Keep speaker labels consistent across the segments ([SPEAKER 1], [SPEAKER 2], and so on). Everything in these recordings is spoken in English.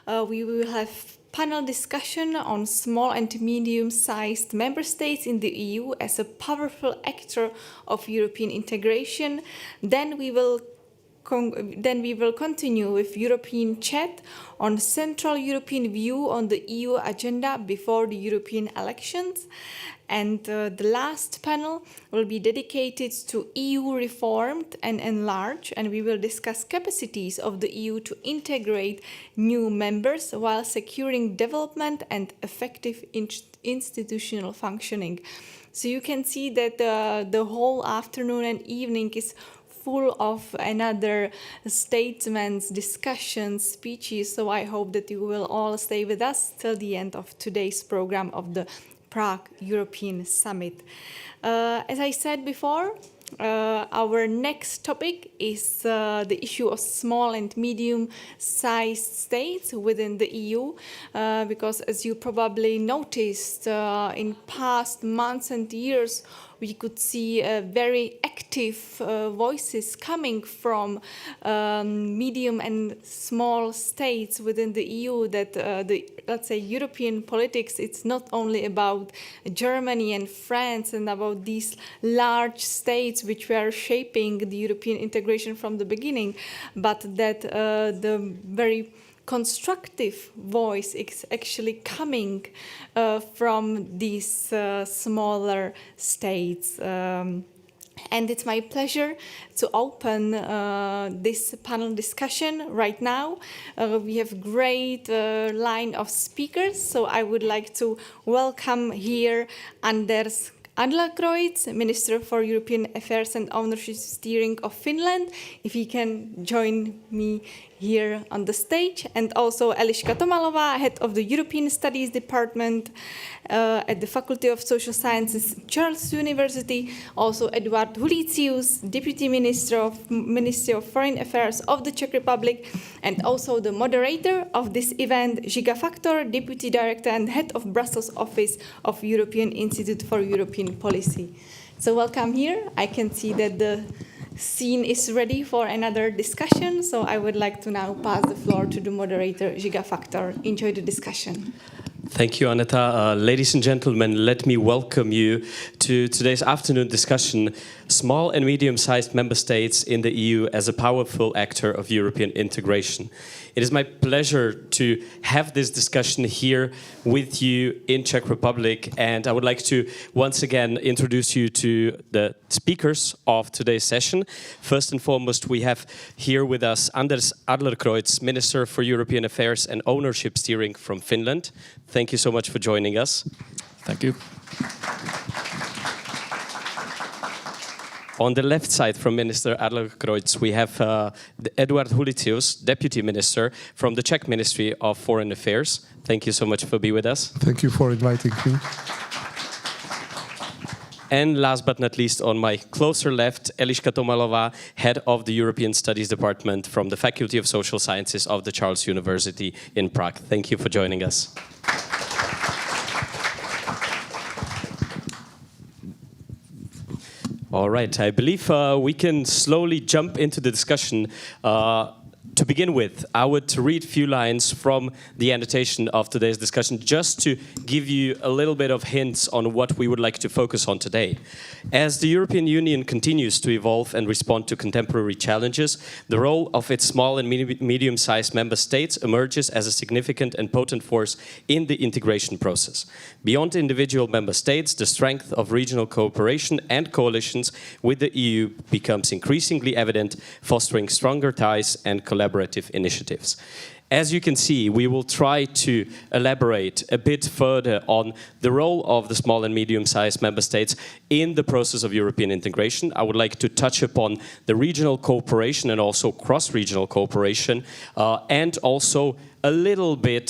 [SPEAKER 1] We will have panel discussion on small and medium-sized member states in the EU as a powerful actor of European integration. Then we will continue with European chat on central European view on the EU agenda before the European elections. And the last panel will be dedicated to EU reformed and enlarged, and we will discuss capacities of the EU to integrate new members while securing development and effective institutional functioning. So you can see that the whole afternoon and evening is full of another statements, discussions, speeches. So I hope that you will all stay with us till the end of today's program of the Prague European Summit. As I said before, our next topic is the issue of small and medium-sized states within the EU, because as you probably noticed, in past months and years, we could see very active voices coming from medium and small states within the EU, that let's say European politics, it's not only about Germany and France and about these large states which were shaping the European integration from the beginning, but that the very constructive voice is actually coming from these smaller states. And it's my pleasure to open this panel discussion right now. We have great line of speakers, so I would like to welcome here Anders Adlercreutz, Minister for European Affairs and Ownership Steering of Finland, if he can join me here on the stage, and also Eliška Tomalová, Head of the European Studies Department at the Faculty of Social Sciences, Charles University, also Eduard Hulicius, Deputy Minister of Ministry of Foreign Affairs of the Czech Republic, and also the moderator of this event, Žiga Faktor, Deputy Director and Head of Brussels Office of European Institute for European Policy. So welcome here. I can see that the scene is ready for another discussion, so I would like to now pass the floor to the moderator, Žiga Faktor. Enjoy the discussion.
[SPEAKER 2] Thank you, Aneta. Ladies and gentlemen, let me welcome you to today's afternoon discussion, Small and Medium-Sized Member States in the EU as a Powerful Actor of European Integration. It is my pleasure to have this discussion here with you in Czech Republic, and I would like to once again introduce you to the speakers of today's session. First and foremost, we have here with us Anders Adlercreutz, Minister for European Affairs and Ownership Steering from Finland. Thank you so much for joining us.
[SPEAKER 3] Thank you.
[SPEAKER 2] On the left side from Minister Adlercreutz, we have Eduard Hulicius, Deputy Minister from the Czech Ministry of Foreign Affairs. Thank you so much for being with us.
[SPEAKER 3] Thank you for inviting me.
[SPEAKER 2] And last but not least, on my closer left, Eliška Tomalová, Head of the European Studies Department from the Faculty of Social Sciences of the Charles University in Prague. Thank you for joining us. All right, I believe we can slowly jump into the discussion. To begin with, I would read a few lines from the annotation of today's discussion just to give you a little bit of hints on what we would like to focus on today. As the European Union continues to evolve and respond to contemporary challenges, the role of its small and medium-sized member states emerges as a significant and potent force in the integration process. Beyond individual member states, the strength of regional cooperation and coalitions with the EU becomes increasingly evident, fostering stronger ties and collaborative initiatives. As you can see, we will try to elaborate a bit further on the role of the small and medium-sized member states in the process of European integration. I would like to touch upon the regional cooperation and also cross-regional cooperation, and also a little bit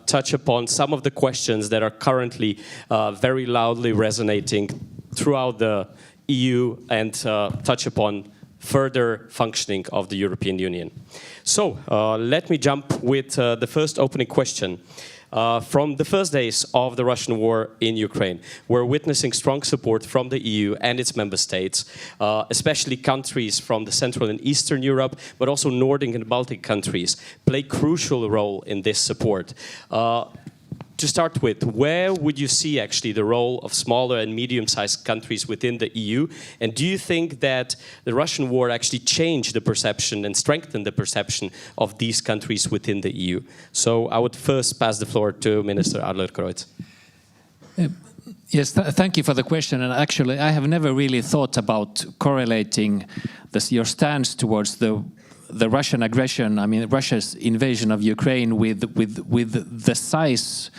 [SPEAKER 2] touch upon some of the questions that are currently very loudly resonating throughout the EU, and touch upon further functioning of the European Union. So let me jump with the first opening question. from the first days of the Russian war in Ukraine. We're witnessing strong support from the EU and its member states, especially countries from the Central and Eastern Europe, but also Nordic and Baltic countries play a crucial role in this support. To start with, where would you see actually the role of smaller and medium-sized countries within the EU? And do you think that the Russian war actually changed the perception and strengthened the perception of these countries within the EU? So I would first pass the floor to Minister Adlercreutz.
[SPEAKER 4] Yes, thank you for the question. And actually, I have never really thought about correlating your stance towards the Russian aggression, I mean Russia's invasion of Ukraine, with the size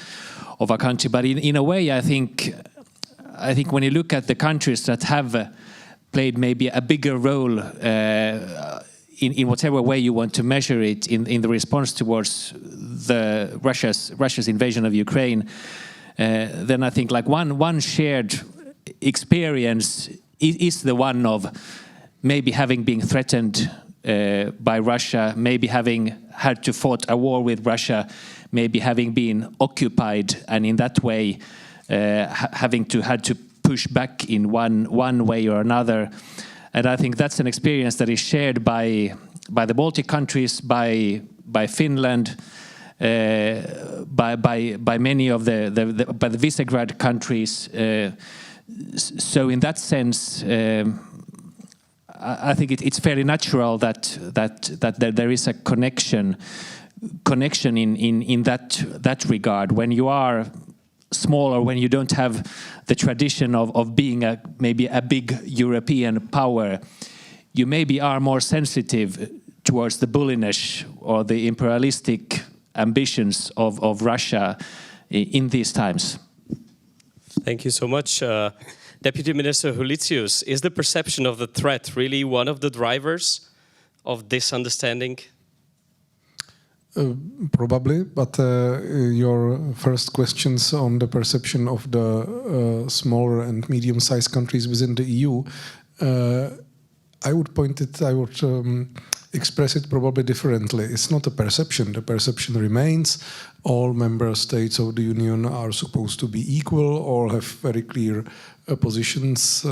[SPEAKER 4] of a country. But in a way, I think when you look at the countries that have played maybe a bigger role in whatever way you want to measure it in the response towards Russia's invasion of Ukraine, then I think like one shared experience is the one of maybe having been threatened by Russia, maybe having had to fought a war with Russia, maybe having been occupied, and in that way having had to push back in one way or another. And I think that's an experience that is shared by the Baltic countries, by Finland, by many of by the Visegrad countries. So in that sense, I think it's fairly natural that there is a connection in that regard. When you are small, or when you don't have the tradition of being maybe a big European power, you maybe are more sensitive towards the bullish or the imperialistic ambitions of Russia in these times.
[SPEAKER 2] Thank you so much. Deputy Minister Hulicius, is the perception of the threat really one of the drivers of this understanding?
[SPEAKER 3] Probably, but your first questions on the perception of the smaller and medium-sized countries within the EU, I would express it probably differently. It's not a perception. The perception remains. All member states of the Union are supposed to be equal, or have very clear positions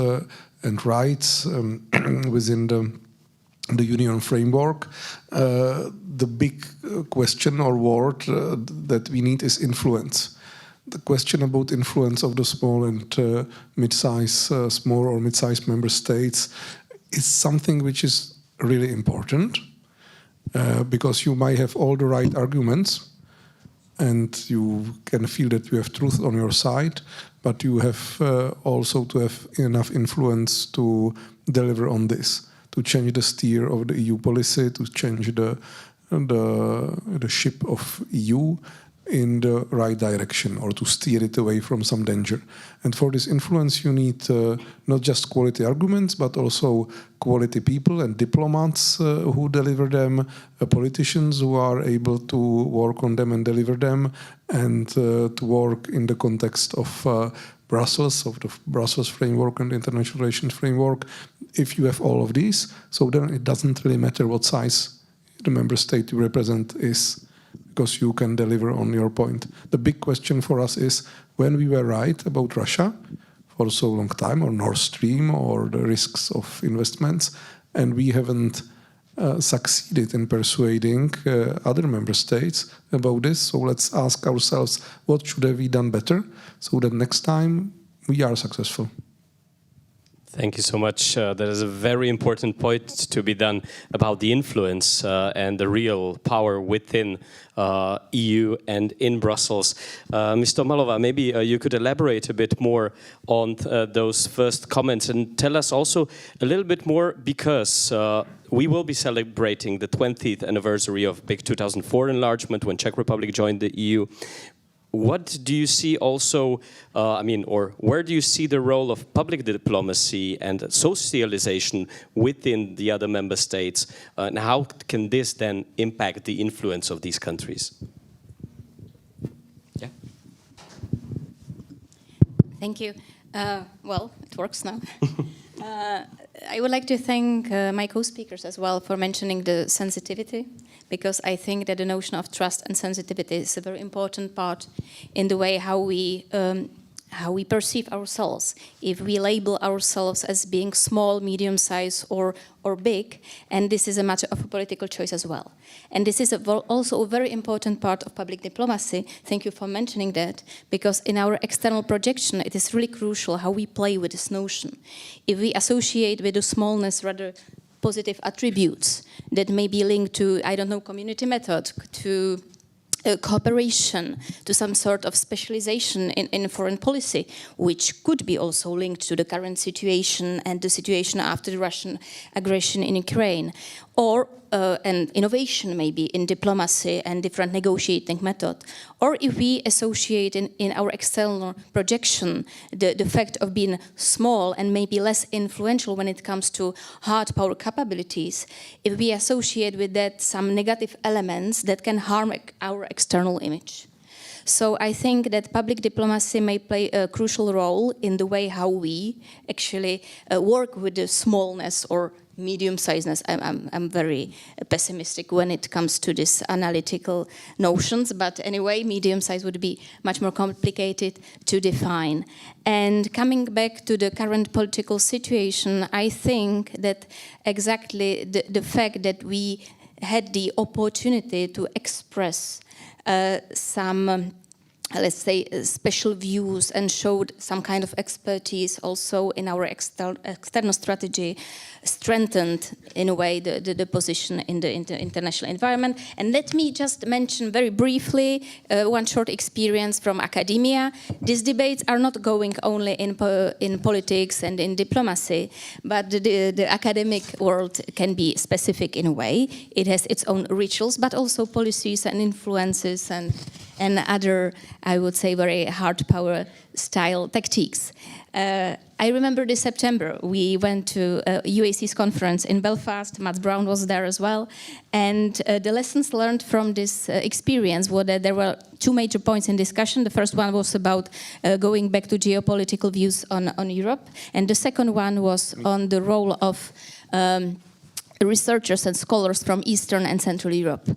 [SPEAKER 3] and rights within the Union framework. The big question or word that we need is influence. The question about influence of the small and small or mid-sized member states is something which is really important, because you might have all the right arguments and you can feel that you have truth on your side, but you have also to have enough influence to deliver on this, to change the steer of the EU policy, to change the ship of EU in the right direction, or to steer it away from some danger. And for this influence, you need not just quality arguments, but also quality people and diplomats who deliver them, politicians who are able to work on them and deliver them, and to work in the context of Brussels, of the Brussels framework and the international relations framework. If you have all of these, so then it doesn't really matter what size the member state you represent is, because you can deliver on your point. The big question for us is, when we were right about Russia for so long time, or Nord Stream, or the risks of investments, and we haven't succeeded in persuading other member states about this, so let's ask ourselves, what should have we done better, so that next time we are successful.
[SPEAKER 2] Thank you so much. That is a very important point to be done about the influence and the real power within EU and in Brussels. Ms. Tomalova, maybe you could elaborate a bit more on those first comments and tell us also a little bit more, because we will be celebrating the 20th anniversary of big 2004 enlargement, when Czech Republic joined the EU. What do you see also, or where do you see the role of public diplomacy and socialization within the other member states? And how can this then impact the influence of these countries?
[SPEAKER 5] Yeah. Thank you. Well, it works now. I would like to thank my co-speakers as well for mentioning the sensitivity because I think that the notion of trust and sensitivity is a very important part in the way how we perceive ourselves. If we label ourselves as being small, medium-sized, or big, and this is a matter of a political choice as well. And this is also a very important part of public diplomacy. Thank you for mentioning that, because in our external projection, it is really crucial how we play with this notion. If we associate with the smallness rather positive attributes that may be linked to, I don't know, community method, to cooperation, to some sort of specialization in foreign policy, which could be also linked to the current situation and the situation after the Russian aggression in Ukraine, or an innovation maybe in diplomacy and different negotiating method, or if we associate in our external projection the fact of being small and maybe less influential when it comes to hard power capabilities, if we associate with that some negative elements that can harm our external image. So I think that public diplomacy may play a crucial role in the way how we actually work with the smallness or medium-sizedness. I'm very pessimistic when it comes to these analytical notions, but anyway, medium-size would be much more complicated to define. And coming back to the current political situation, I think that exactly the fact that we had the opportunity to express some let's say, special views and showed some kind of expertise also in our external strategy, strengthened in a way the position in the international environment. And let me just mention very briefly one short experience from academia. These debates are not going only in politics and in diplomacy, but the academic world can be specific in a way. It has its own rituals, but also policies and influences and other, I would say, very hard power style tactics. I remember this September, we went to UAC's conference in Belfast. Matt Brown was there as well. And the lessons learned from this experience were that there were two major points in discussion. The first one was about going back to geopolitical views on Europe. And the second one was on the role of researchers and scholars from Eastern and Central Europe.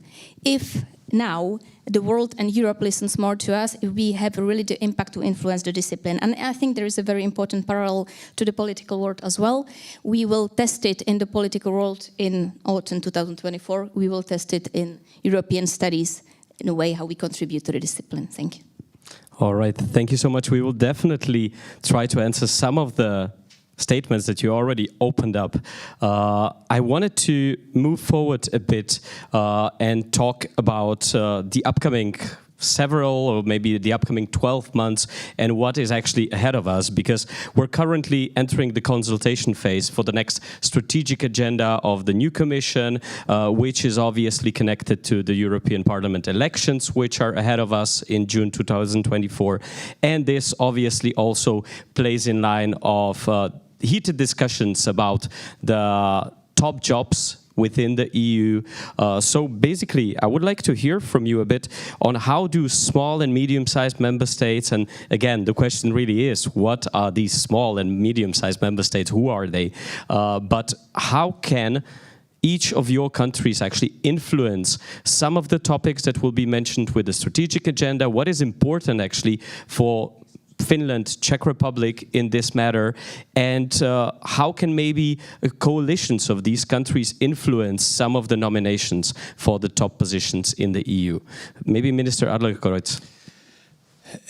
[SPEAKER 5] If now the world and Europe listens more to us, if we have really the impact to influence the discipline. And I think there is a very important parallel to the political world as well. We will test it in the political world in autumn 2024. We will test it in European studies in a way how we contribute to the discipline. Thank you.
[SPEAKER 2] All right, thank you so much. We will definitely try to answer some of the statements that you already opened up. I wanted to move forward a bit and talk about the upcoming several or maybe the upcoming 12 months and what is actually ahead of us, because we're currently entering the consultation phase for the next strategic agenda of the new Commission, which is obviously connected to the European Parliament elections, which are ahead of us in June 2024. And this obviously also plays in line of heated discussions about the top jobs within the EU. So basically, I would like to hear from you a bit on how do small and medium-sized member states, and again, the question really is, what are these small and medium-sized member states? Who are they? But how can each of your countries actually influence some of the topics that will be mentioned with the strategic agenda? What is important actually for Finland, Czech Republic in this matter, and how can maybe coalitions of these countries influence some of the nominations for the top positions in the EU? Maybe Minister Adlercreutz.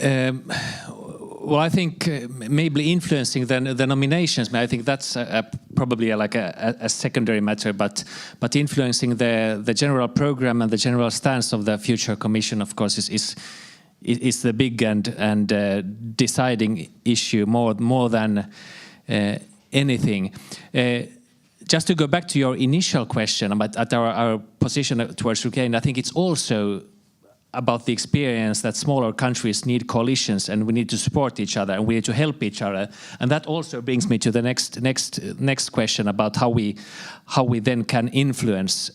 [SPEAKER 4] Well, I think maybe influencing the nominations, I think that's probably like a secondary matter, but influencing the general program and the general stance of the future Commission, of course, is the big and deciding issue more than anything. Just to go back to your initial question about our position towards Ukraine, I think it's also about the experience that smaller countries need coalitions and we need to support each other and we need to help each other. And that also brings me to the next question about how we then can influence.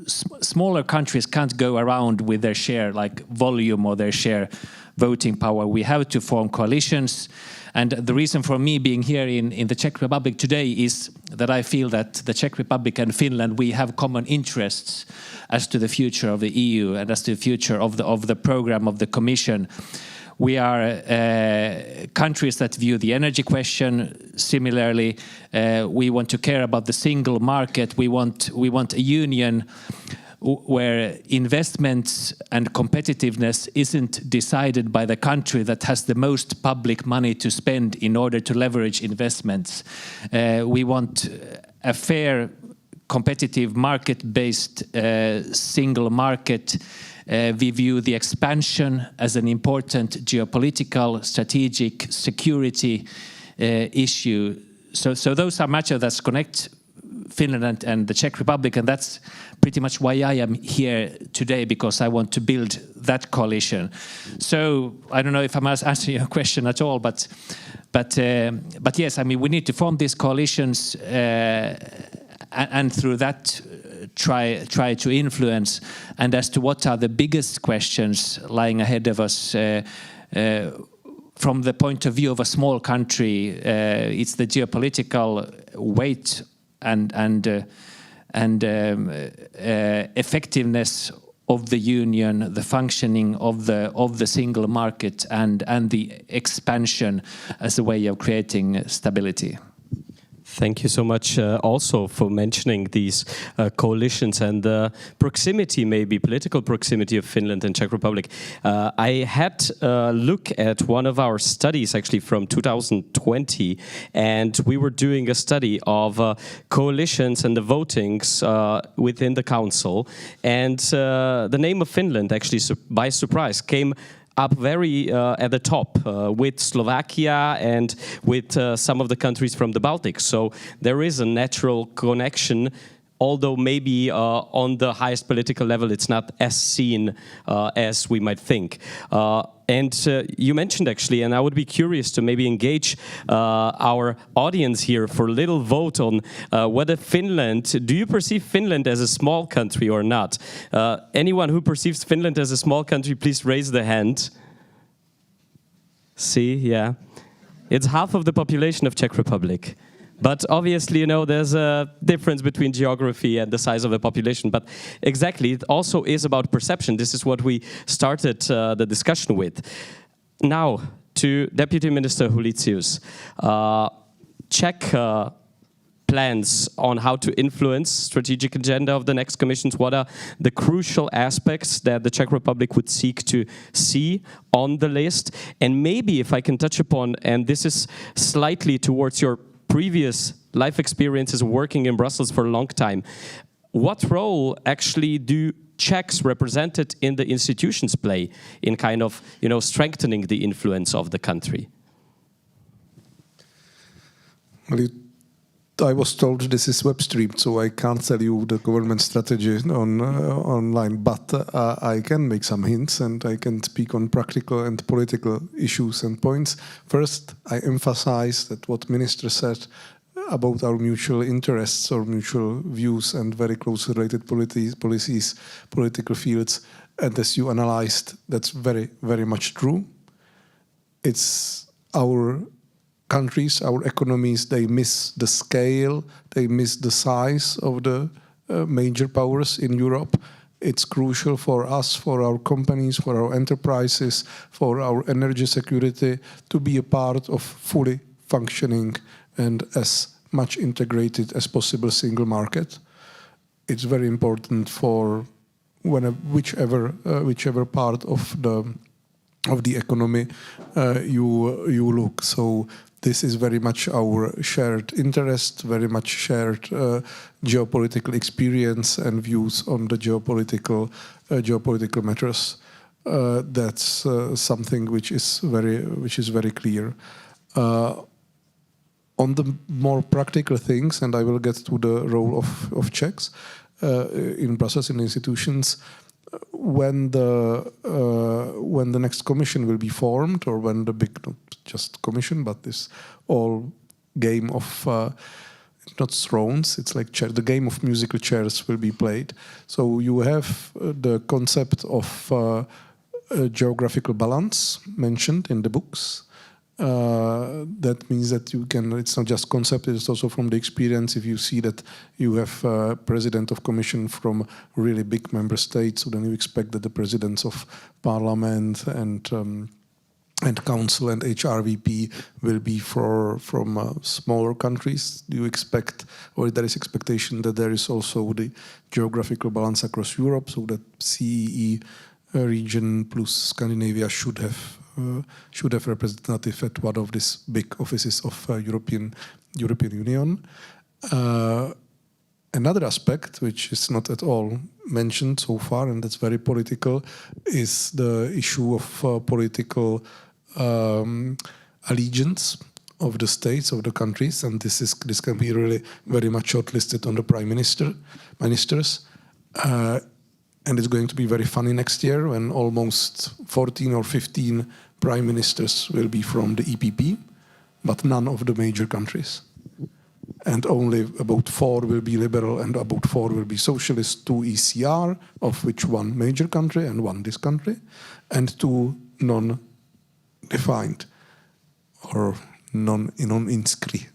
[SPEAKER 4] smaller countries can't go around with their share, like volume or their share voting power. We have to form coalitions. And the reason for me being here in the Czech Republic today is that I feel that the Czech Republic and Finland, we have common interests as to the future of the EU and as to the future of the program of the Commission. We are countries that view the energy question similarly. We want to care about the single market. We want a union where investments and competitiveness isn't decided by the country that has the most public money to spend in order to leverage investments. We want a fair, competitive, market-based single market. We view the expansion as an important geopolitical, strategic, security issue. So those are matters that connect Finland and the Czech Republic, and that's pretty much why I am here today, because I want to build that coalition. So I don't know if I'm answering your question at all, but yes, I mean, we need to form these coalitions and through that try to influence. And as to what are the biggest questions lying ahead of us, from the point of view of a small country, it's the geopolitical weight and effectiveness of the union, the functioning of the single market, and the expansion as a way of creating stability.
[SPEAKER 2] Thank you so much also for mentioning these coalitions and the proximity, maybe political proximity of Finland and Czech Republic. I had a look at one of our studies actually from 2020, and we were doing a study of coalitions and the votings within the council, and the name of Finland actually by surprise came up very at the top with Slovakia and with some of the countries from the Baltics. So there is a natural connection, although maybe on the highest political level it's not as seen as we might think. And you mentioned actually, and I would be curious to maybe engage our audience here for a little vote on whether Finland, do you perceive Finland as a small country or not? Anyone who perceives Finland as a small country, please raise the hand. See, yeah. It's half of the population of Czech Republic. But obviously, you know, there's a difference between geography and the size of the population. But exactly, it also is about perception. This is what we started the discussion with. Now, to Deputy Minister Hulicius. Czech plans on how to influence strategic agenda of the next commissions. What are the crucial aspects that the Czech Republic would seek to see on the list? And maybe if I can touch upon, and this is slightly towards your previous life experiences working in Brussels for a long time, what role actually do Czechs represented in the institutions play in kind of, you know, strengthening the influence of the country?
[SPEAKER 3] Well, I was told this is web streamed, so I can't tell you the government strategy online, but I can make some hints and I can speak on practical and political issues and points. First, I emphasize that what Minister said about our mutual interests or mutual views and very closely related policies, political fields, and as you analyzed, that's very, very much true. It's our countries, our economies, they miss the scale, they miss the size of the major powers in Europe. It's crucial for us, for our companies, for our enterprises, for our energy security to be a part of fully functioning and as much integrated as possible single market. It's very important for whichever part of the economy you look. So this is very much our shared interest, very much shared geopolitical experience and views on the geopolitical matters. That's something which is very clear. On the more practical things, and I will get to the role of Czechs in Brussels in institutions. When the next commission will be formed, or when the big, not just commission, but this all game of it's not thrones, it's like the game of musical chairs will be played. So you have the concept of geographical balance mentioned in the books. That means that you can, it's not just concept, it's also from the experience. If you see that you have a president of commission from really big member states, so then you expect that the presidents of parliament and council and HRVP will be from smaller countries. You expect, or there is expectation that there is also the geographical balance across Europe, so that CEE region plus Scandinavia should have representative at one of these big offices of European Union. Another aspect, which is not at all mentioned so far, and that's very political, is the issue of political allegiance of the states, of the countries, and this can be really very much shortlisted on the ministers. And it's going to be very funny next year when almost 14 or 15 prime ministers will be from the EPP, but none of the major countries. And only about 4 will be liberal and about 4 will be socialist, 2 ECR, of which 1 major country and 1 this country, and 2 non-defined or non-inscrit.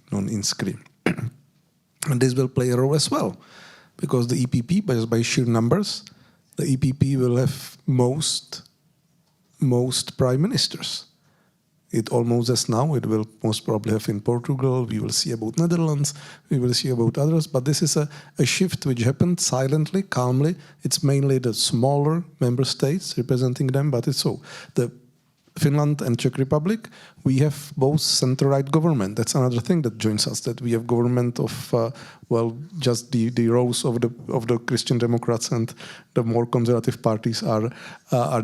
[SPEAKER 3] And this will play a role as well, because the EPP, by sheer numbers, the EPP will have most prime ministers. It almost as now, it will most probably have in Portugal, we will see about Netherlands, we will see about others, but this is a shift which happened silently, calmly. It's mainly the smaller member states representing them, but it's so. The Finland and Czech Republic, we have both center-right government. That's another thing that joins us, that we have government of, just the rows of the Christian Democrats and the more conservative parties are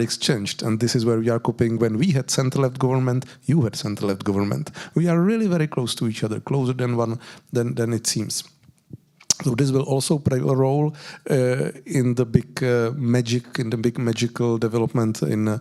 [SPEAKER 3] exchanged. And this is where we are coping. When we had center-left government, you had center-left government. We are really very close to each other, closer than it seems. So this will also play a role in the big magical development in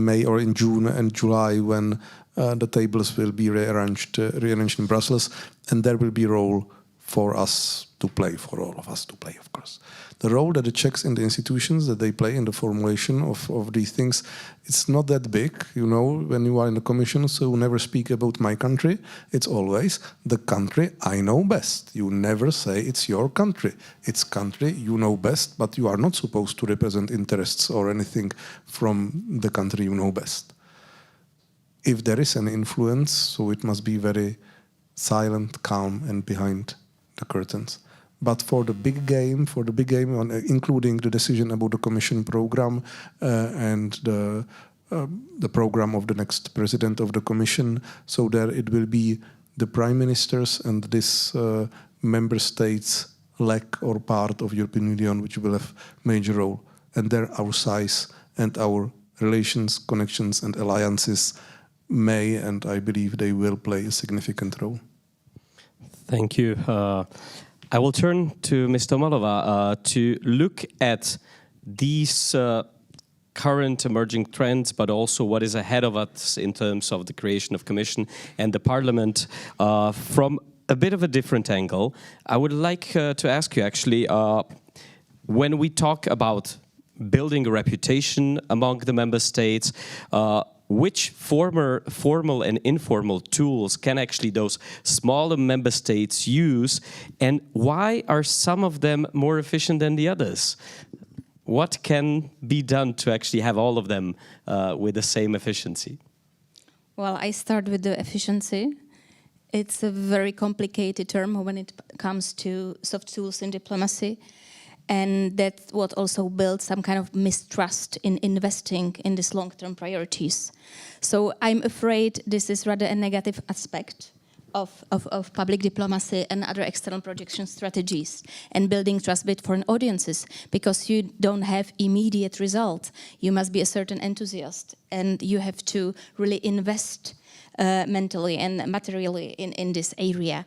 [SPEAKER 3] May or in June and July, when the tables will be rearranged in Brussels, and there will be a role for us to play, for all of us to play, of course. The role that the Czechs in the institutions that they play in the formulation of these things, it's not that big, you know, when you are in the commission, so you never speak about my country. It's always the country I know best. You never say it's your country. It's country you know best, but you are not supposed to represent interests or anything from the country you know best. If there is an influence, so it must be very silent, calm, and behind the curtains. But for the big game, including the decision about the Commission program and the program of the next president of the Commission, so there it will be the prime ministers and this member states leg or part of European Union which will have major role. And there our size and our relations, connections and alliances may, and I believe they will play a significant role.
[SPEAKER 2] Thank you. I will turn to Ms. Tomalova to look at these current emerging trends, but also what is ahead of us in terms of the creation of Commission and the Parliament from a bit of a different angle. I would like to ask you actually, when we talk about building a reputation among the member states, which formal and informal tools can actually those smaller member states use, and why are some of them more efficient than the others? What can be done to actually have all of them with the same efficiency?
[SPEAKER 5] Well, I start with the efficiency. It's a very complicated term when it comes to soft tools in diplomacy. And that's what also builds some kind of mistrust in investing in these long-term priorities. So I'm afraid this is rather a negative aspect of public diplomacy and other external projection strategies and building trust with foreign audiences, because you don't have immediate result. You must be a certain enthusiast and you have to really invest mentally and materially in this area.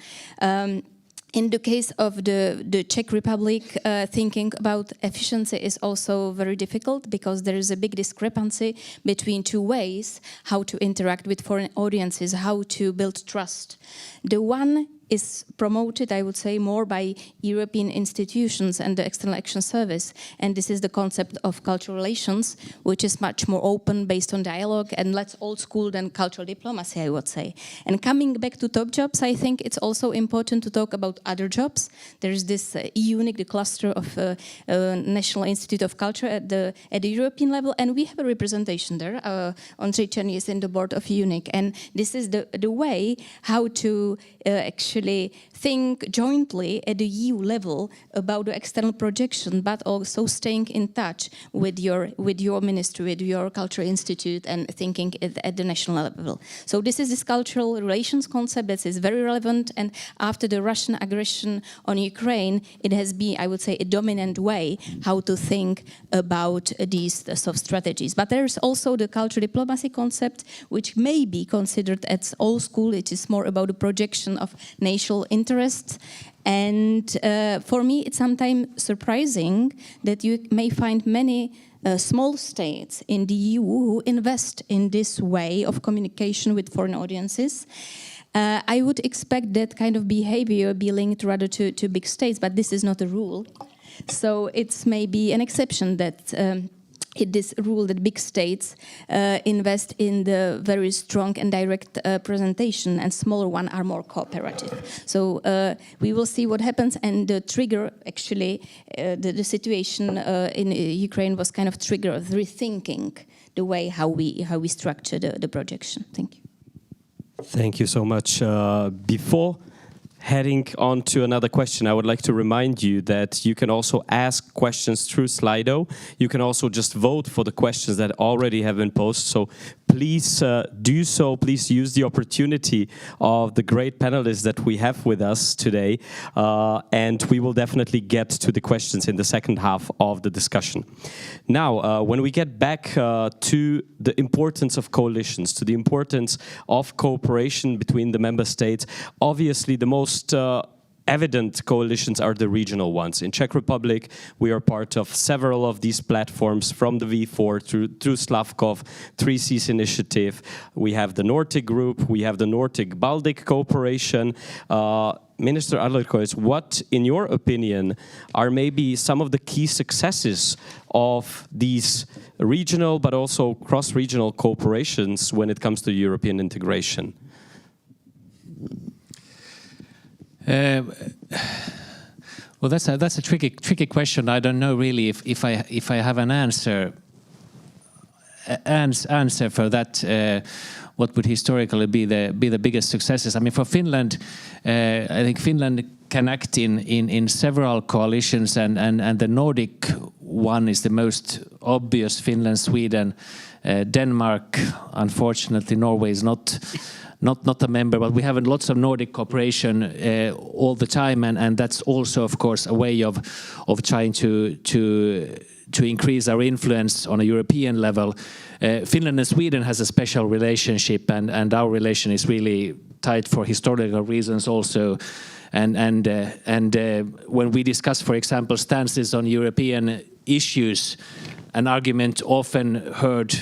[SPEAKER 5] In the case of the Czech Republic, thinking about efficiency is also very difficult, because there is a big discrepancy between two ways how to interact with foreign audiences, how to build trust. The one is promoted, I would say, more by European institutions and the External Action Service. And this is the concept of cultural relations, which is much more open, based on dialogue, and less old school than cultural diplomacy, I would say. And coming back to top jobs, I think it's also important to talk about other jobs. There is this EUNIC, the cluster of National Institute of Culture at the European level, and we have a representation there. Ondřej Černý is in the board of EUNIC, and this is the way how to actually think jointly at the EU level about the external projection, but also staying in touch with your ministry, with your cultural institute, and thinking at the national level. So this cultural relations concept that is very relevant, and after the Russian aggression on Ukraine, it has been, I would say, a dominant way how to think about these soft strategies. But there's also the cultural diplomacy concept, which may be considered as old school. It is more about the projection of national interests. And for me, it's sometimes surprising that you may find many small states in the EU who invest in this way of communication with foreign audiences. I would expect that kind of behavior be linked rather to big states, but this is not a rule. So it's maybe an exception that this rule that big states invest in the very strong and direct presentation, and smaller ones are more cooperative. So we will see what happens, and the trigger, actually, the situation in Ukraine was kind of trigger of rethinking the way how we structure the projection. Thank you.
[SPEAKER 2] Thank you so much. Before heading on to another question, I would like to remind you that you can also ask questions through Slido. You can also just vote for the questions that already have been posted. So please do so. Please use the opportunity of the great panelists that we have with us today. And we will definitely get to the questions in the second half of the discussion. Now, when we get back to the importance of coalitions, to the importance of cooperation between the member states, obviously the most evident coalitions are the regional ones. In Czech Republic, we are part of several of these platforms, from the V4 through Slavkov, 3 Seas Initiative. We have the Nordic Group, we have the Nordic-Baltic Cooperation. Minister Adlercreutz, what, in your opinion, are maybe some of the key successes of these regional but also cross-regional cooperations when it comes to European integration?
[SPEAKER 4] Well, that's a tricky question. I don't know really if I have an answer for that. What would historically be the biggest successes? I mean, for Finland, I think Finland can act in several coalitions, and the Nordic one is the most obvious. Finland, Sweden, Denmark. Unfortunately, Norway is not a member, but we have lots of Nordic cooperation all the time, and that's also, of course, a way of trying to increase our influence on a European level. Finland and Sweden has a special relationship, and our relation is really tight for historical reasons also. And when we discuss, for example, stances on European issues, an argument often heard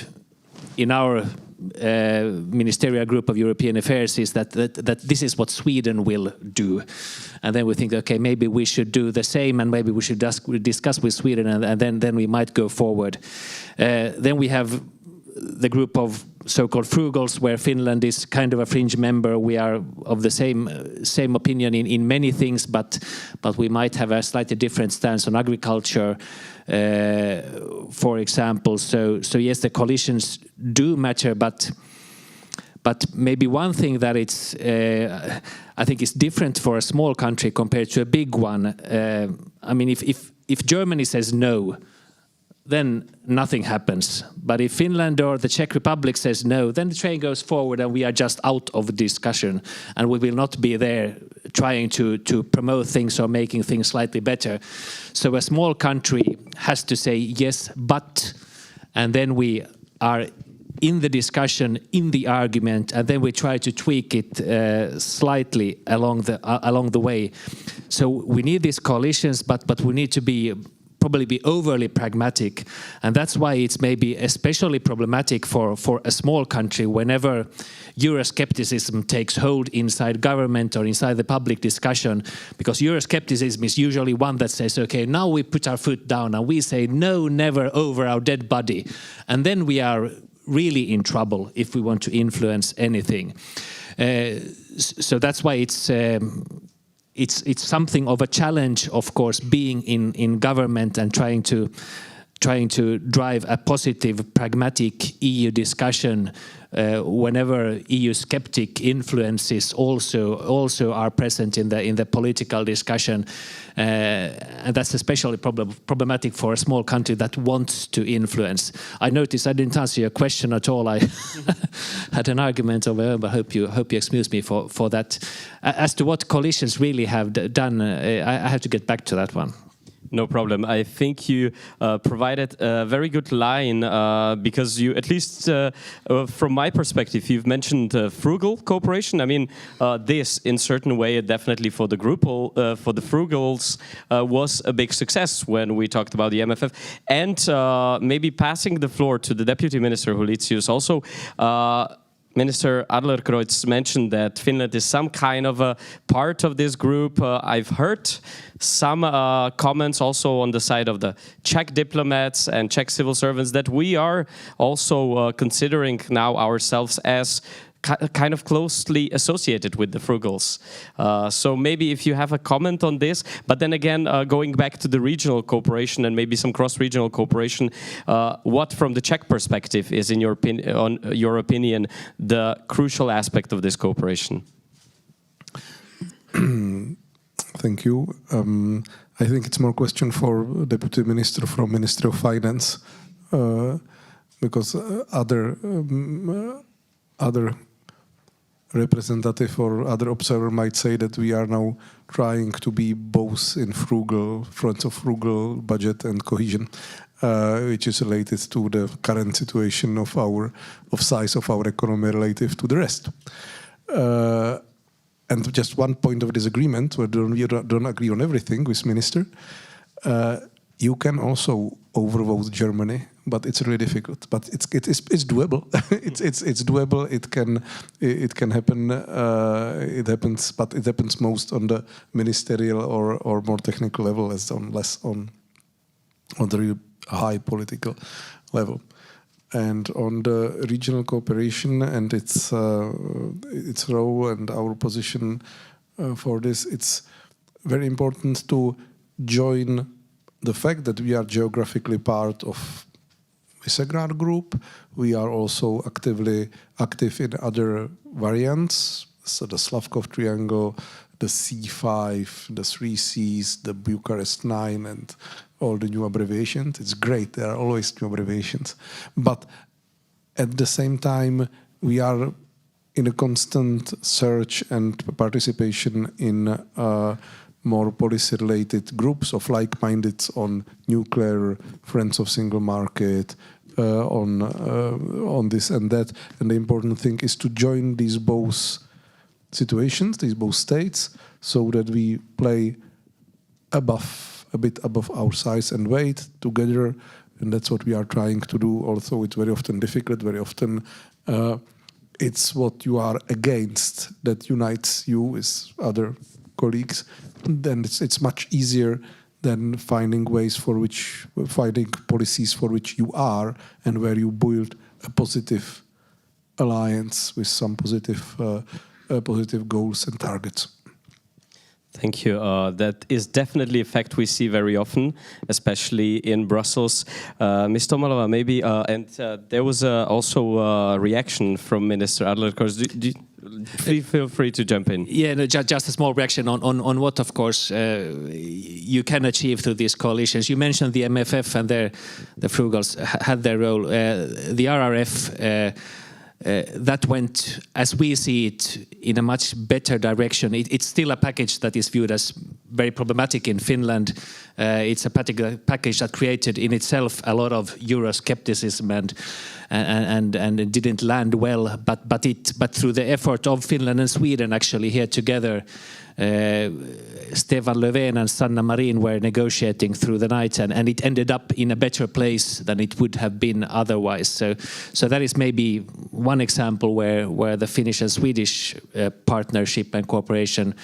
[SPEAKER 4] in our ministerial group of European affairs is that this is what Sweden will do, and then we think, okay, maybe we should do the same, and maybe we should discuss with Sweden, and then we might go forward. Then we have the group of so-called frugals, where Finland is kind of a fringe member. We are of the same opinion in many things, but we might have a slightly different stance on agriculture, for example. So yes, the coalitions do matter, but maybe one thing that it's I think is different for a small country compared to a big one. I mean, if Germany says no, then nothing happens. But if Finland or the Czech Republic says no, then the train goes forward and we are just out of the discussion, and we will not be there trying to promote things or making things slightly better. So a small country has to say yes, but, and then we are in the discussion, in the argument, and then we try to tweak it slightly along the way. So we need these coalitions, but we need to be probably be overly pragmatic, and that's why it's maybe especially problematic for a small country whenever euroscepticism takes hold inside government or inside the public discussion, because euroscepticism is usually one that says, okay, now we put our foot down and we say no, never over our dead body, and then we are really in trouble if we want to influence anything. So that's why it's something of a challenge, of course, being in government and trying to drive a positive, pragmatic EU discussion whenever EU skeptic influences also are present in the political discussion, and that's especially problematic for a small country that wants to influence. I noticed I didn't answer your question at all. I had an argument over, but hope you excuse me for that. As to what coalitions really have done, I have to get back to that one.
[SPEAKER 2] No problem. I think you provided a very good line because you, at least from my perspective, you've mentioned frugal cooperation. I mean, this in certain way definitely for the group, for the frugals, was a big success when we talked about the MFF. And maybe passing the floor to the Deputy Minister who leads you also. Minister Adlercreutz mentioned that Finland is some kind of a part of this group. I've heard some comments also on the side of the Czech diplomats and Czech civil servants that we are also considering now ourselves as kind of closely associated with the frugals. So maybe if you have a comment on this, but then again, going back to the regional cooperation and maybe some cross-regional cooperation, what from the Czech perspective is, in your opinion, the crucial aspect of this cooperation?
[SPEAKER 3] Thank you. I think it's more question for Deputy Minister from Ministry of Finance, because other representative or other observer might say that we are now trying to be both in front of frugal budget and cohesion, which is related to the current situation of size of our economy relative to the rest. And just one point of disagreement, where we don't agree on everything with Minister. You can also overvote Germany, but it's really difficult. But it's doable. it's doable. It can happen. It happens, but it happens most on the ministerial or more technical level, less on the real high political level. And on the regional cooperation and its role and our position for this, it's very important to join the fact that we are geographically part of Visegrad Group. We are also active in other variants, so the Slavkov Triangle, the C5, the 3 Cs, the Bucharest 9, and all the new abbreviations. It's great, there are always new abbreviations. But at the same time, we are in a constant search and participation in more policy-related groups of like-minded on nuclear, friends of single market, on this and that. And the important thing is to join these both situations, these both states, so that we play a bit above our size and weight together. And that's what we are trying to do. Also, it's very often difficult, very often it's what you are against that unites you with other colleagues. Then it's much easier than finding policies for which you are and where you build a positive alliance with some positive goals and targets.
[SPEAKER 2] Thank you. That is definitely a fact we see very often, especially in Brussels. Ms. Tomalova, maybe, and there was also a reaction from Minister Adler. Feel free to jump in.
[SPEAKER 4] Yeah, no, just a small reaction on what, of course, you can achieve through these coalitions. You mentioned the MFF and the frugals had their role. The RRF, that went, as we see it, in a much better direction. It's still a package that is viewed as very problematic in Finland. It's a particular package that created in itself a lot of euroscepticism and it didn't land well. But through the effort of Finland and Sweden actually here together, Stefan Löfven and Sanna Marin were negotiating through the night, and it ended up in a better place than it would have been otherwise. So that is maybe one example where the Finnish and Swedish partnership and cooperation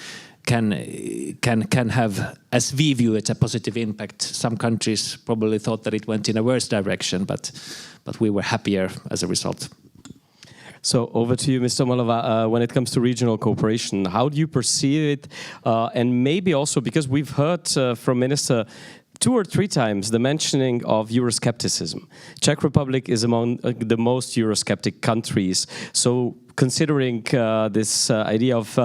[SPEAKER 4] can have, as we view it, a positive impact. Some countries probably thought that it went in a worse direction, but we were happier as a result.
[SPEAKER 2] So over to you, Mr. Molova. When it comes to regional cooperation, how do you perceive it? And maybe also, because we've heard from Minister 2 or 3 times the mentioning of euroscepticism. Czech Republic is among the most eurosceptic countries. So considering this idea of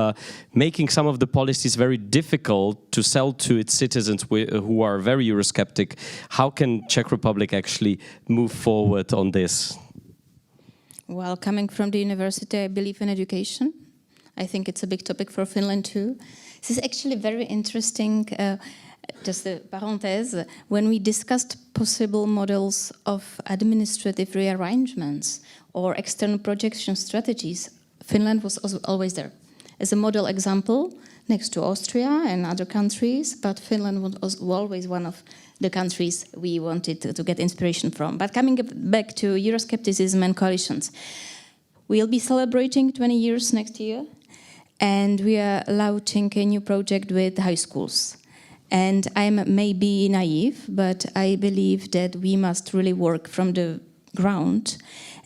[SPEAKER 2] making some of the policies very difficult to sell to its citizens who are very eurosceptic, how can Czech Republic actually move forward on this?
[SPEAKER 5] Well, coming from the university, I believe in education. I think it's a big topic for Finland too. This is actually very interesting. Just a parenthèse, when we discussed possible models of administrative rearrangements or external projection strategies, Finland was always there as a model example next to Austria and other countries, but Finland was always one of the countries we wanted to get inspiration from. But coming back to euroscepticism and coalitions, we'll be celebrating 20 years next year, and we are launching a new project with high schools. And I'm maybe naive, but I believe that we must really work from the ground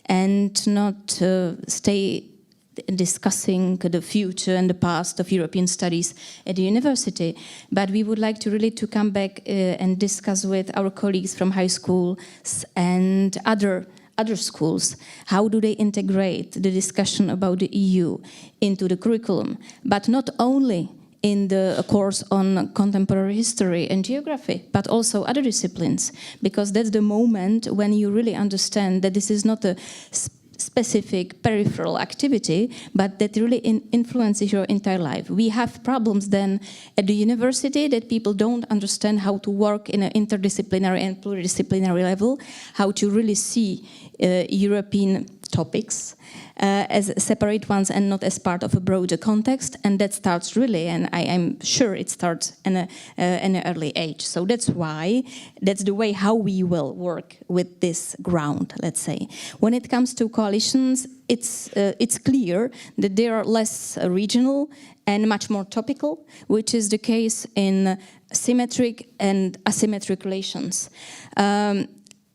[SPEAKER 5] and not stay discussing the future and the past of European studies at the university, but we would like to really come back and discuss with our colleagues from high schools and other schools, how do they integrate the discussion about the EU into the curriculum, but not only in the course on contemporary history and geography, but also other disciplines, because that's the moment when you really understand that this is not a specific peripheral activity, but that really influences your entire life. We have problems then at the university that people don't understand how to work in an interdisciplinary and pluridisciplinary level, how to really see European topics as separate ones and not as part of a broader context, and that starts really, and I'm sure it starts in an early age. So that's the way how we will work with this ground, let's say. When it comes to coalitions, it's clear that they are less regional and much more topical, which is the case in symmetric and asymmetric relations.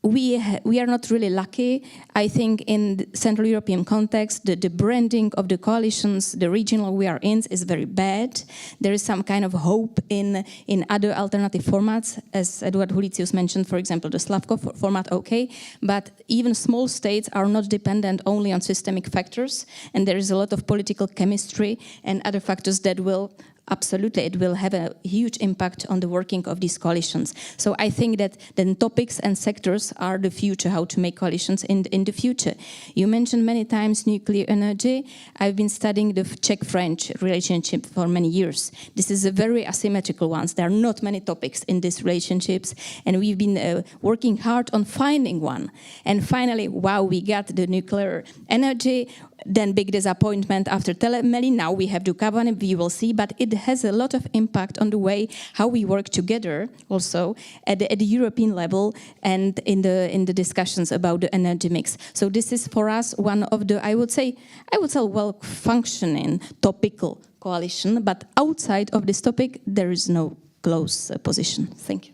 [SPEAKER 5] We are not really lucky. I think in the Central European context, the branding of the coalitions, the regional we are in, is very bad. There is some kind of hope in other alternative formats, as Eduard Hulicius mentioned, for example, the Slavko format, okay. But even small states are not dependent only on systemic factors, and there is a lot of political chemistry and other factors that will absolutely, it will have a huge impact on the working of these coalitions. So I think that then topics and sectors are the future, how to make coalitions in the future. You mentioned many times nuclear energy. I've been studying the Czech-French relationship for many years. This is a very asymmetrical one. There are not many topics in these relationships, and we've been working hard on finding one. And finally, wow, we got the nuclear energy. Then big disappointment after Telemeli. Now we have Dukovany, we will see, but it has a lot of impact on the way how we work together also at the European level and in the discussions about the energy mix. So this is for us one of the, I would say well-functioning topical coalition, but outside of this topic, there is no close position. Thank you.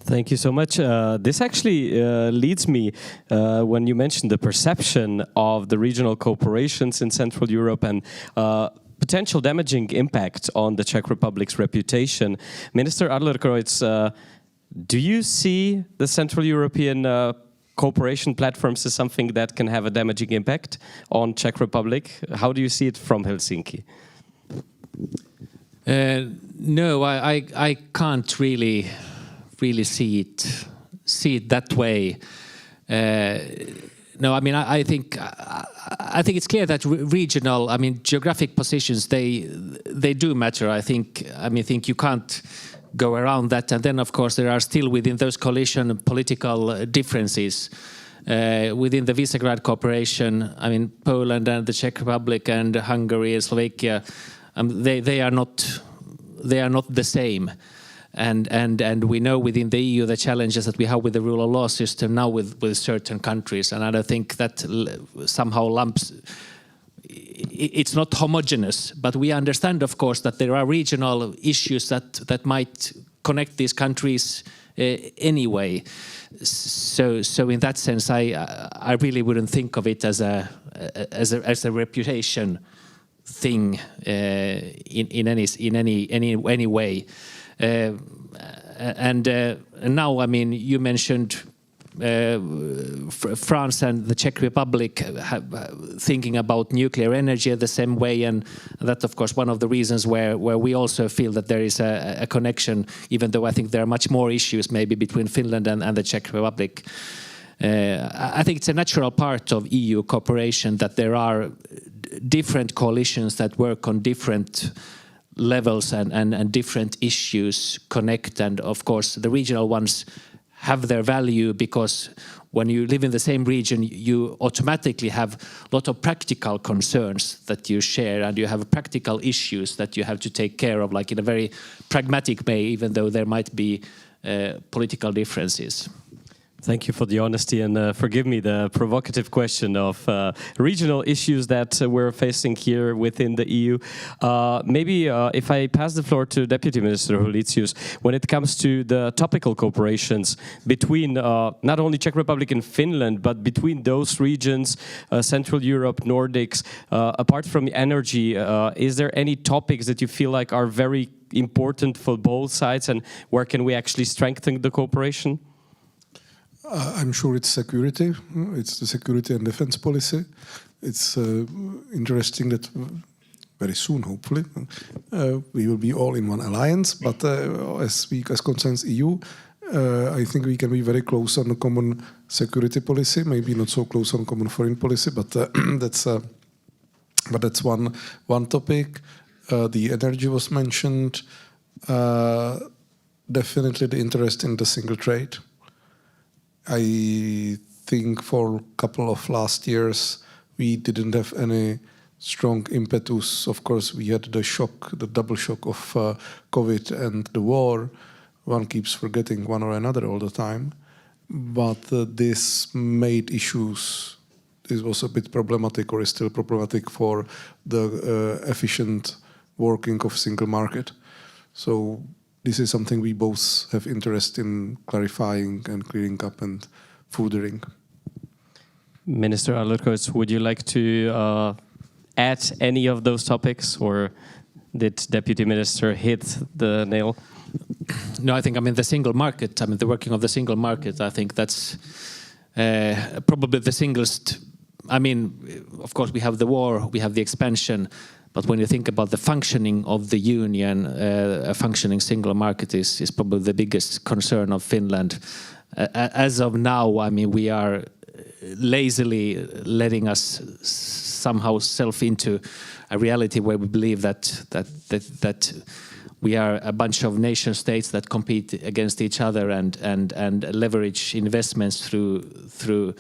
[SPEAKER 2] Thank you so much. This actually leads me, when you mentioned the perception of the regional cooperations in Central Europe and potential damaging impact on the Czech Republic's reputation. Minister Adlercreutz, do you see the Central European cooperation platforms as something that can have a damaging impact on Czech Republic? How do you see it from Helsinki?
[SPEAKER 4] No, I can't really see it that way. No, I mean, I think I think it's clear that regional, I mean, geographic positions, they do matter. I think you can't go around that. And then, of course, there are still within those coalition political differences. Within the Visegrad cooperation, I mean, Poland and the Czech Republic and Hungary and Slovakia, they are not the same. And we know within the EU the challenges that we have with the rule of law system now with certain countries, and I think that somehow lumps. It's not homogeneous, but we understand, of course, that there are regional issues that might connect these countries anyway. So in that sense, I really wouldn't think of it as a reputation thing in any way. And now, I mean, you mentioned France and the Czech Republic thinking about nuclear energy the same way, and that's of course one of the reasons where we also feel that there is a connection, even though I think there are much more issues maybe between Finland and the Czech Republic. I think it's a natural part of EU cooperation that there are different coalitions that work on different levels and different issues connect, and of course the regional ones have their value because when you live in the same region you automatically have a lot of practical concerns that you share, and you have practical issues that you have to take care of, like in a very pragmatic way, even though there might be political differences.
[SPEAKER 2] Thank you for the honesty, and forgive me the provocative question of regional issues that we're facing here within the EU. Maybe if I pass the floor to Deputy Minister Holicius, when it comes to the topical cooperations between not only Czech Republic and Finland, but between those regions, Central Europe, Nordics, apart from energy, is there any topics that you feel like are very important for both sides, and where can we actually strengthen the cooperation?
[SPEAKER 3] I'm sure it's security. It's the security and defense policy. It's interesting that very soon, hopefully, we will be all in one alliance. But as concerns EU, I think we can be very close on a common security policy. Maybe not so close on common foreign policy, but that's one topic. The energy was mentioned. Definitely the interest in the single trade. I think for a couple of last years we didn't have any strong impetus. Of course, we had the shock, the double shock of COVID and the war. One keeps forgetting one or another all the time. But this made issues. This was a bit problematic, or is still problematic, for the efficient working of single market. So this is something we both have interest in clarifying and clearing up and furthering.
[SPEAKER 2] Minister Adlercreutz, would you like to add any of those topics, or did Deputy Minister hit the nail?
[SPEAKER 4] No, I think, the single market, the working of the single market, I think that's probably the singlest. Of course, we have the war, we have the expansion, but when you think about the functioning of the union, a functioning single market is probably the biggest concern of Finland. As of now, we are lazily letting us somehow self into a reality where we believe that we are a bunch of nation states that compete against each other and leverage investments through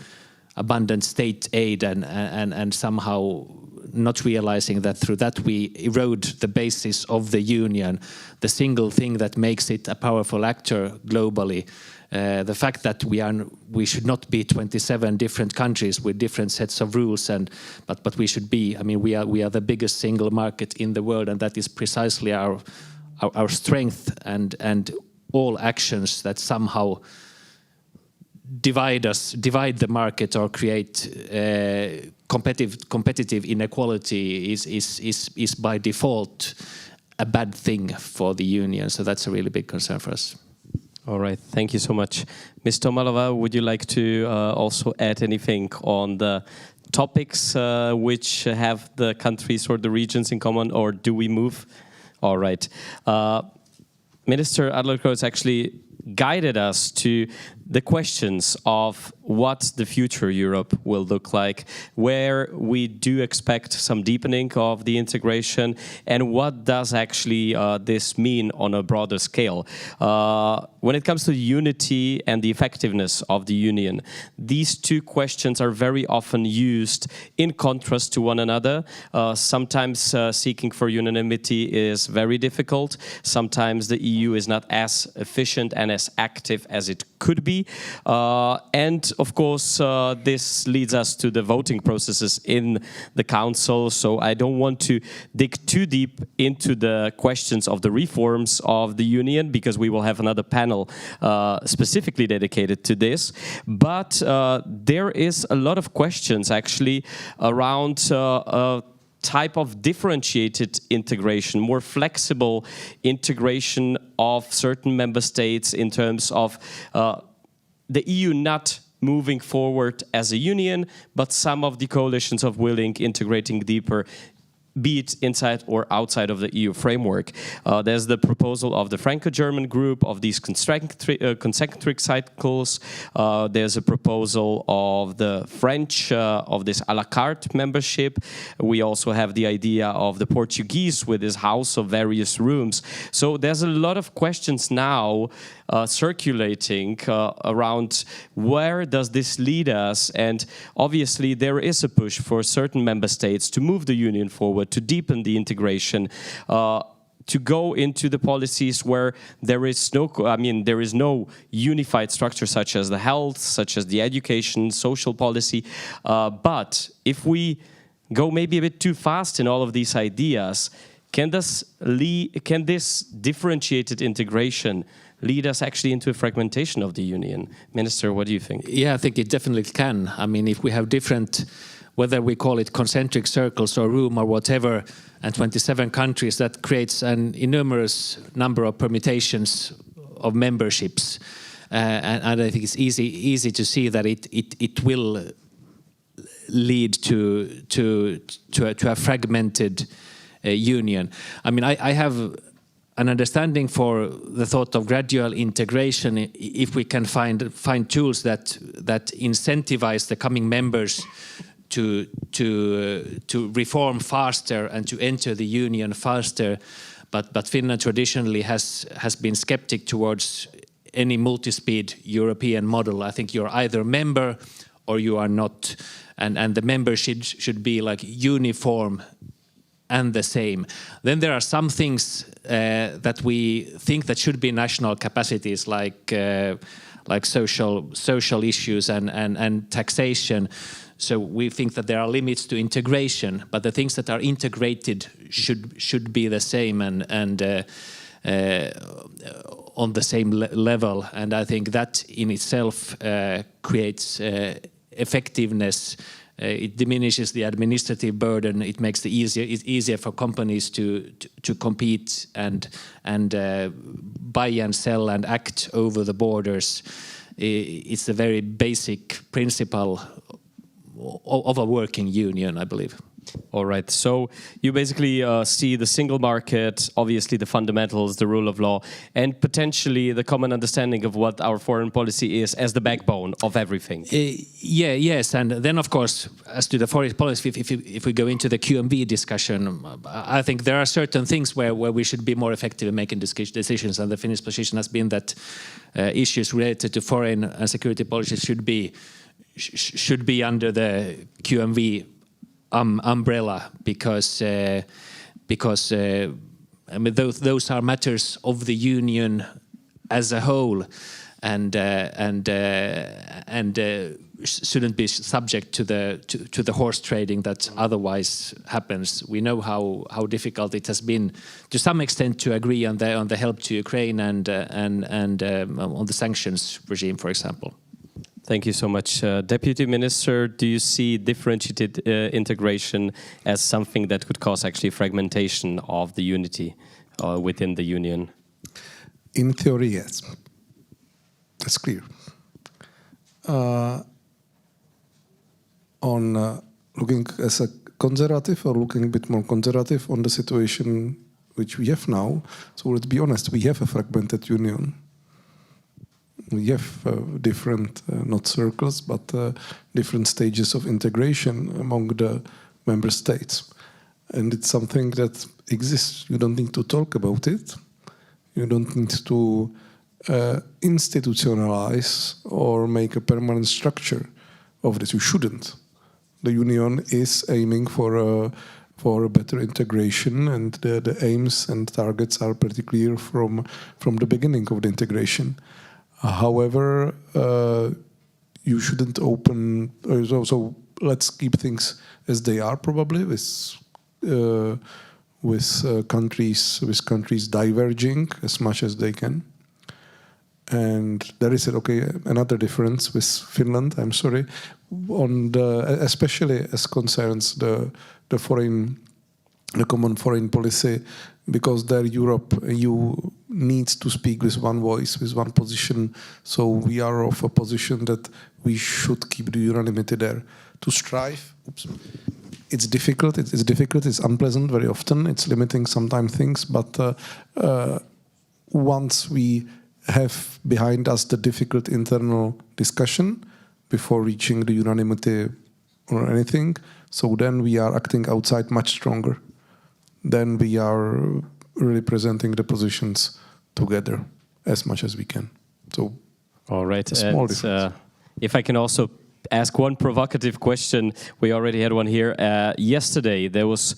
[SPEAKER 4] abundant state aid and somehow not realizing that through that we erode the basis of the union, the single thing that makes it a powerful actor globally. The fact that we should not be 27 different countries with different sets of rules, but we should be. We are the biggest single market in the world, and that is precisely our strength. And all actions that somehow divide the market or create competitive inequality is by default a bad thing for the union. So that's a really big concern for us.
[SPEAKER 2] All right, thank you so much. Ms. Tomalova, would you like to also add anything on the topics which have the countries or the regions in common, or do we move? All right. Minister Adlercreutz actually guided us to the questions of what the future Europe will look like, where we do expect some deepening of the integration, and what does actually this mean on a broader scale. When it comes to unity and the effectiveness of the Union, these two questions are very often used in contrast to one another. Sometimes seeking for unanimity is very difficult. Sometimes the EU is not as efficient and as active as it could be. And of course, this leads us to the voting processes in the Council. So I don't want to dig too deep into the questions of the reforms of the Union, because we will have another panel specifically dedicated to this. But there is a lot of questions actually around type of differentiated integration, more flexible integration of certain member states in terms of the EU not moving forward as a union, but some of the coalitions of willing integrating deeper, be it inside or outside of the EU framework. There's the proposal of the Franco-German group of these concentric cycles. There's a proposal of the French of this à la carte membership. We also have the idea of the Portuguese with this house of various rooms. So there's a lot of questions now circulating around where does this lead us, and obviously there is a push for certain member states to move the Union forward, to deepen the integration, to go into the policies where there is no unified structure, such as the health, such as the education, social policy. But if we go maybe a bit too fast in all of these ideas, can this differentiated integration lead us actually into a fragmentation of the Union? Minister, what do you think?
[SPEAKER 4] Yeah, I think it definitely can. I mean, if we have different, whether we call it concentric circles or room or whatever, and 27 countries, that creates an enormous number of permutations of memberships. And I think it's easy to see that it will lead to a fragmented union. I mean, I have an understanding for the thought of gradual integration if we can find tools that incentivize the coming members to reform faster and to enter the union faster. But Finland traditionally has been skeptic towards any multi-speed European model. I think you're either a member or you are not, and the membership should be like uniform and the same. Then there are some things that we think that should be national capacities, like social issues and taxation. So we think that there are limits to integration, but the things that are integrated should be the same and on the same level. And I think that in itself creates effectiveness. It diminishes the administrative burden. It makes it easier for companies to compete and buy and sell and act over the borders. It's a very basic principle of a working union, I believe.
[SPEAKER 2] All right, so you basically see the single market, obviously the fundamentals, the rule of law, and potentially the common understanding of what our foreign policy is as the backbone of everything.
[SPEAKER 4] Yes, and then of course, as to the foreign policy, if we go into the QMV discussion, I think there are certain things where we should be more effective in making decisions, and the Finnish position has been that issues related to foreign and security policy should be under the QMV umbrella, because I mean those are matters of the union as a whole, and shouldn't be subject to the horse trading that otherwise happens. We know how difficult it has been to some extent to agree on the help to Ukraine and on the sanctions regime, for example.
[SPEAKER 2] Thank you so much. Deputy Minister, do you see differentiated integration as something that could cause actually fragmentation of the unity within the Union?
[SPEAKER 3] In theory, yes. It's clear. On looking as a conservative or looking a bit more conservative on the situation which we have now, so let's be honest, we have a fragmented union. we have different, not circles, but different stages of integration among the member states. And it's something that exists. You don't need to talk about it. You don't need to institutionalize or make a permanent structure of this. You shouldn't. The Union is aiming for a better integration, and the aims and targets are pretty clear from the beginning of the integration. However, you shouldn't open. So let's keep things as they are, probably with countries diverging as much as they can. And there is another difference with Finland. I'm sorry, especially as concerns the common foreign policy, because there EU needs to speak with one voice, with one position. So we are of a position that we should keep the unanimity there. To strive, it's difficult. It's difficult. It's unpleasant very often. It's limiting sometimes things. But once we have behind us the difficult internal discussion before reaching the unanimity or anything, so then we are acting outside much stronger. Then we are really presenting the positions together as much as we can. So,
[SPEAKER 2] all right.
[SPEAKER 3] A small difference.
[SPEAKER 2] If I can also ask one provocative question, we already had one here. Yesterday there was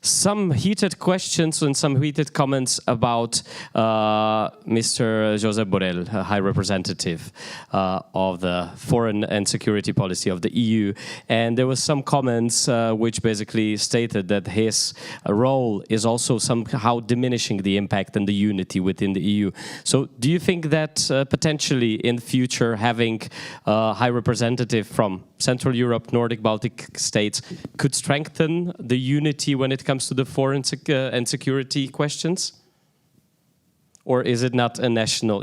[SPEAKER 2] some heated questions and some heated comments about Mr. Josep Borrell, High Representative of the foreign and security policy of the EU. And there was some comments which basically stated that his role is also somehow diminishing the impact and the unity within the EU. So do you think that potentially in the future having a High Representative from Central Europe, Nordic, Baltic states could strengthen the unity when it comes to the foreign and security questions? Or is it not a national?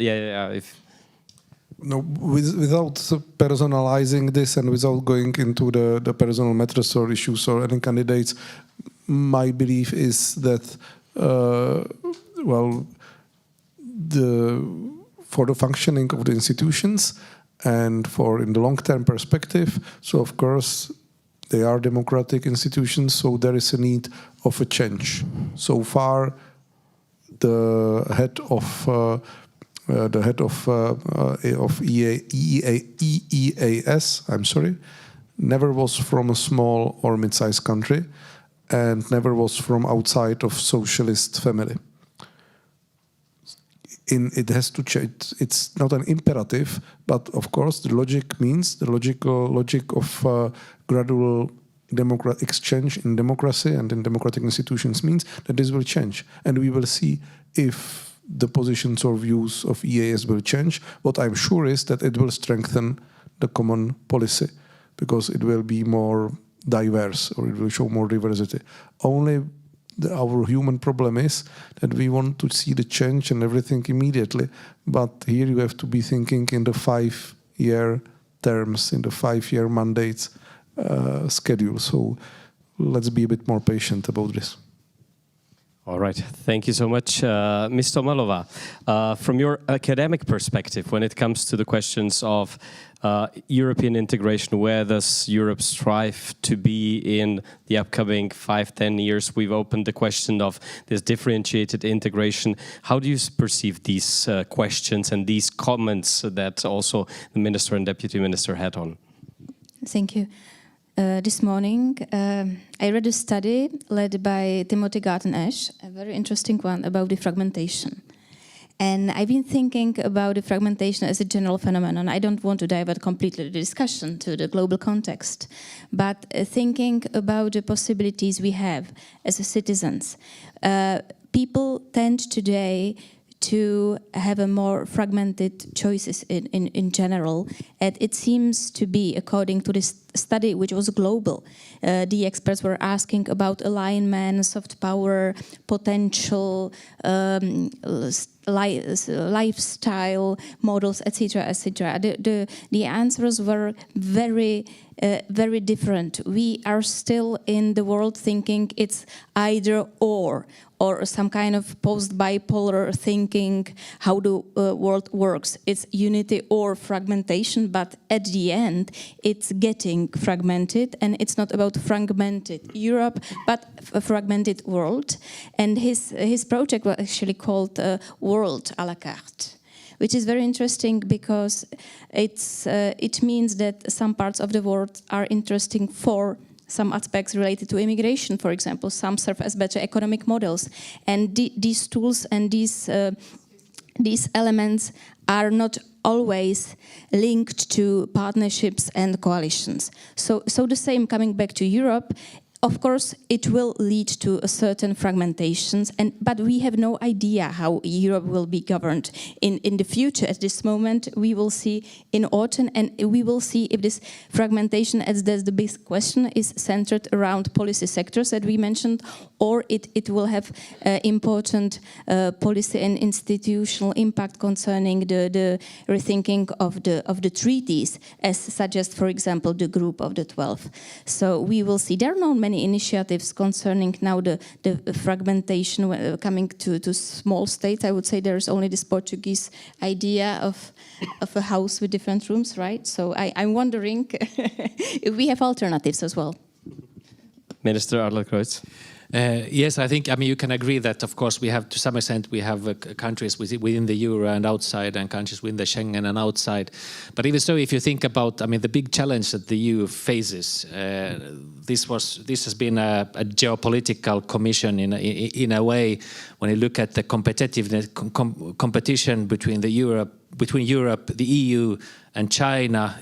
[SPEAKER 3] No, without personalizing this and without going into the personal matters or issues or any candidates, my belief is that, for the functioning of the institutions and for in the long-term perspective, so of course they are democratic institutions, so there is a need of a change. So far, the head of EEAS, never was from a small or mid-sized country, and never was from outside of socialist family. It has to change. It's not an imperative, but of course the logic means the logic of gradual exchange in democracy and in democratic institutions means that this will change, and we will see if the positions or views of EAS will change. What I'm sure is that it will strengthen the common policy because it will be more diverse, or it will show more diversity. Only our human problem is that we want to see the change and everything immediately, but here you have to be thinking in the 5-year terms, in the 5-year mandates schedule. So let's be a bit more patient about this.
[SPEAKER 2] All right, thank you so much. Ms. Tomalova, from your academic perspective, when it comes to the questions of European integration, where does Europe strive to be in the upcoming 5-10 years? We've opened the question of this differentiated integration. How do you perceive these questions and these comments that also the Minister and Deputy Minister had on?
[SPEAKER 5] Thank you. This morning, I read a study led by Timothy Garton-Ash, a very interesting one about the fragmentation. And I've been thinking about the fragmentation as a general phenomenon. I don't want to divert completely the discussion to the global context, but thinking about the possibilities we have as citizens. People tend today to have a more fragmented choices in general, and it seems to be, according to this study which was global. The experts were asking about alignment, soft power, potential, lifestyle models, etc., etc. The answers were very different. We are still in the world thinking it's either or some kind of post-bipolar thinking how the world works. It's unity or fragmentation, but at the end, it's getting fragmented, and it's not about fragmented Europe, but a fragmented world. And his project was actually called World à la carte, which is very interesting because it means that some parts of the world are interesting for some aspects related to immigration, for example. Some serve as better economic models. And these tools and these elements are not always linked to partnerships and coalitions. So the same coming back to Europe, of course, it will lead to a certain fragmentations, but we have no idea how Europe will be governed in the future. At this moment, we will see in autumn, and we will see if this fragmentation, as that's the big question, is centered around policy sectors that we mentioned, or it will have important policy and institutional impact concerning the rethinking of the treaties, as suggests, for example, the Group of the 12. So we will see. There are not many initiatives concerning now the fragmentation coming to small states. I would say there's only this Portuguese idea of a house with different rooms, right? So I'm wondering if we have alternatives as well.
[SPEAKER 2] Minister Adlercreutz.
[SPEAKER 4] Yes, I think, you can agree that, of course, we have, to some extent, we have countries within the euro and outside, and countries within the Schengen and outside. But even so, if you think about, the big challenge that the EU faces, this has been a geopolitical commission in a way. When you look at the competitiveness, competition between Europe, the EU, and China,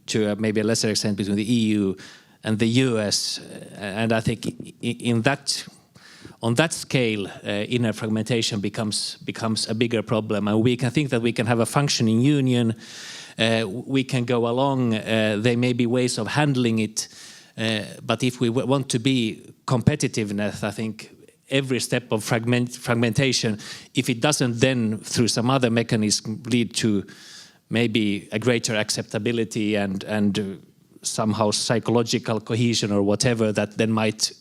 [SPEAKER 4] to maybe a lesser extent between the EU and the US, and I think on that scale, inner fragmentation becomes a bigger problem. And we can think that we can have a functioning union, we can go along, there may be ways of handling it, but if we want to be competitiveness, I think every step of fragmentation, if it doesn't then, through some other mechanism, lead to maybe a greater acceptability and somehow psychological cohesion or whatever that then might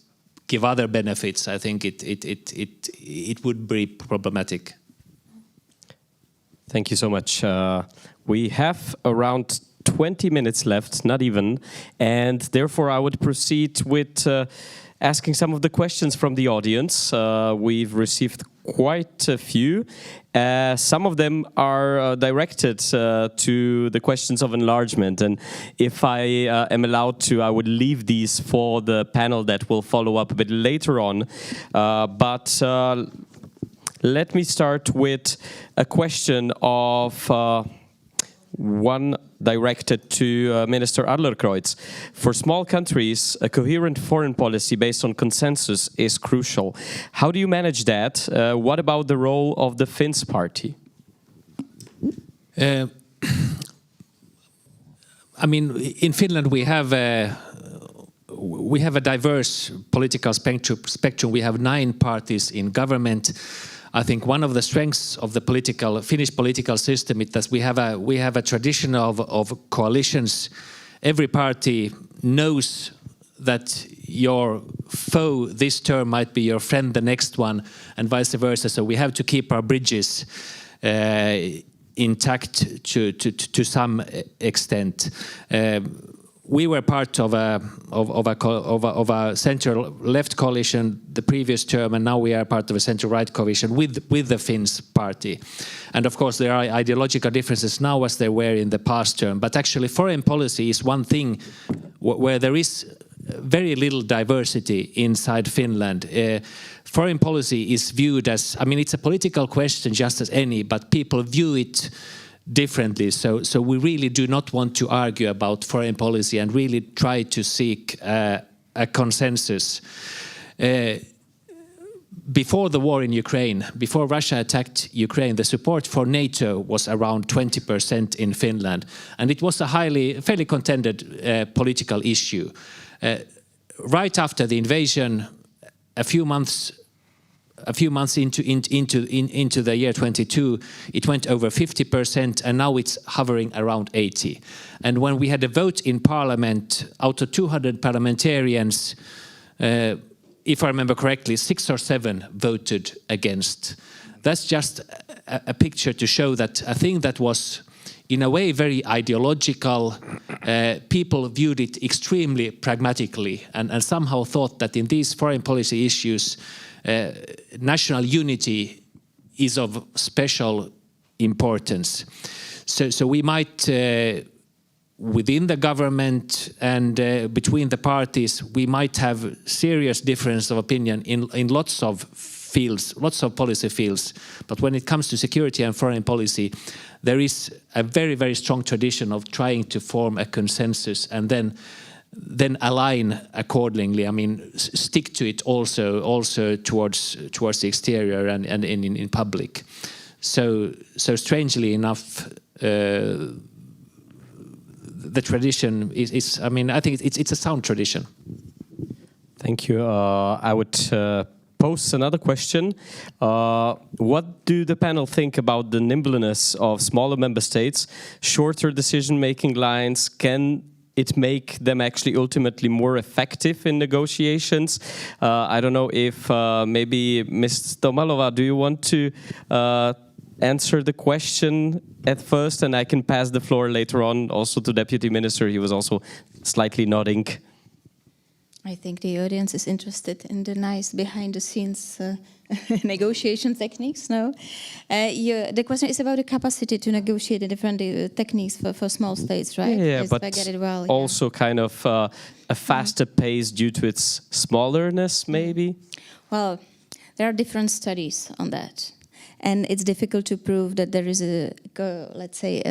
[SPEAKER 4] give other benefits, I think it would be problematic.
[SPEAKER 2] Thank you so much. We have around 20 minutes left, not even, and therefore I would proceed with asking some of the questions from the audience. We've received quite a few. Some of them are directed to the questions of enlargement, and if I am allowed to, I would leave these for the panel that will follow up a bit later on. But let me start with a question of one directed to Minister Adlercreutz. For small countries, a coherent foreign policy based on consensus is crucial. How do you manage that? What about the role of the Finns party?
[SPEAKER 4] In Finland we have a diverse political spectrum. We have 9 parties in government. I think one of the strengths of the Finnish political system is that we have a tradition of coalitions. Every party knows that your foe this term might be your friend the next one, and vice versa. So we have to keep our bridges intact to some extent. We were part of a centre-left coalition the previous term, and now we are part of a centre-right coalition with the Finns party. And of course, there are ideological differences now as there were in the past term. But actually, foreign policy is one thing where there is very little diversity inside Finland. Foreign policy is viewed as, it's a political question just as any, but people view it differently. So we really do not want to argue about foreign policy and really try to seek a consensus. before the war in Ukraine, before Russia attacked Ukraine, the support for NATO was around 20% in Finland, and it was a fairly contended political issue. Right after the invasion, a few months into the year 22, it went over 50%, and now it's hovering around 80%. And when we had a vote in Parliament, out of 200 parliamentarians, if I remember correctly, 6 or 7 voted against. That's just a picture to show that a thing that was, in a way, very ideological, people viewed it extremely pragmatically and somehow thought that in these foreign policy issues, national unity is of special importance. So we might, within the government and between the parties, we might have serious difference of opinion in lots of fields, lots of policy fields. But when it comes to security and foreign policy, there is a very, very strong tradition of trying to form a consensus and then align accordingly. I mean, stick to it also towards the exterior and in public. So strangely enough, the tradition is. I mean, I think it's a sound tradition.
[SPEAKER 2] Thank you. I would pose another question. What do the panel think about the nimbleness of smaller member states, shorter decision-making lines? Can it make them actually ultimately more effective in negotiations? I don't know if maybe Ms. Tomalova, do you want to answer the question at first, and I can pass the floor later on also to Deputy Minister. He was also slightly nodding.
[SPEAKER 5] I think the audience is interested in the nice behind-the-scenes negotiation techniques. No, the question is about the capacity to negotiate the different techniques for small states, right?
[SPEAKER 2] Yeah,
[SPEAKER 5] if
[SPEAKER 2] but
[SPEAKER 5] I get it well,
[SPEAKER 2] also kind of a faster pace due to its smallerness, maybe.
[SPEAKER 5] Well, there are different studies on that. And it's difficult to prove that there is let's say,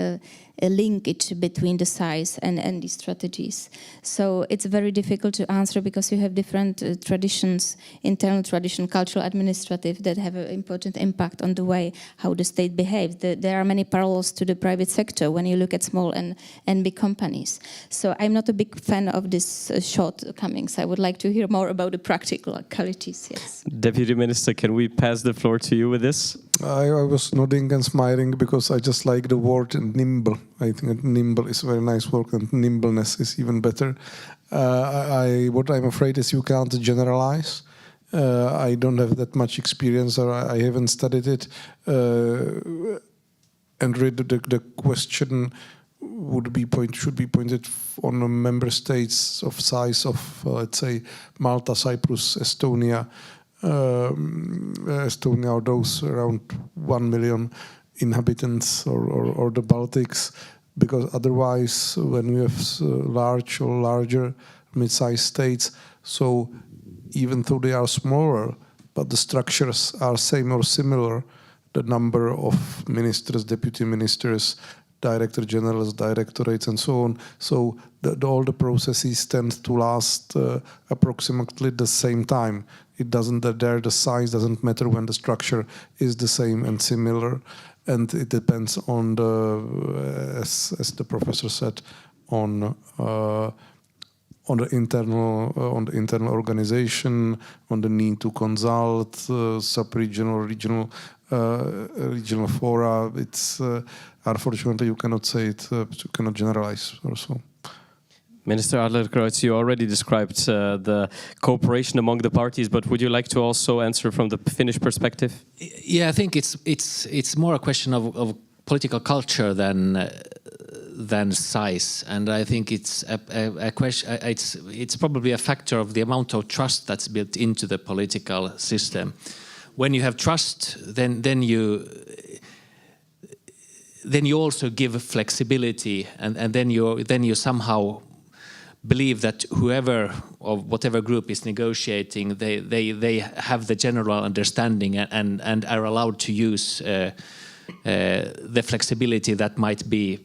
[SPEAKER 5] a linkage between the size and the strategies. So it's very difficult to answer because you have different traditions, internal tradition, cultural, administrative, that have an important impact on the way how the state behaves. There are many parallels to the private sector when you look at small and big companies. So I'm not a big fan of this shortcomings. I would like to hear more about the practicalities, yes.
[SPEAKER 2] Deputy Minister, can we pass the floor to you with this?
[SPEAKER 3] I was nodding and smiling because I just like the word nimble. I think nimble is a very nice word, and nimbleness is even better. What I'm afraid is you can't generalize. I don't have that much experience, or I haven't studied it. And really the question should be pointed on the member states of size of, let's say, Malta, Cyprus, Estonia. Estonia are those around 1 million inhabitants, or the Baltics, because otherwise when we have large or larger mid-sized states, so even though they are smaller, but the structures are same or similar, the number of ministers, deputy ministers, director generals, directorates, and so on. So all the processes tend to last approximately the same time. It doesn't, the size doesn't matter when the structure is the same and similar, and it depends on as the professor said, on the internal organization, on the need to consult sub-regional, regional fora. It's unfortunately you cannot say it, you cannot generalize also.
[SPEAKER 2] Minister Adlercreutz, you already described the cooperation among the parties, but would you like to also answer from the Finnish perspective?
[SPEAKER 4] Yeah, I think it's more a question of political culture than size, and I think it's a question. It's probably a factor of the amount of trust that's built into the political system. When you have trust, then you also give flexibility, and then you somehow believe that whoever or whatever group is negotiating, they have the general understanding and are allowed to use the flexibility that might be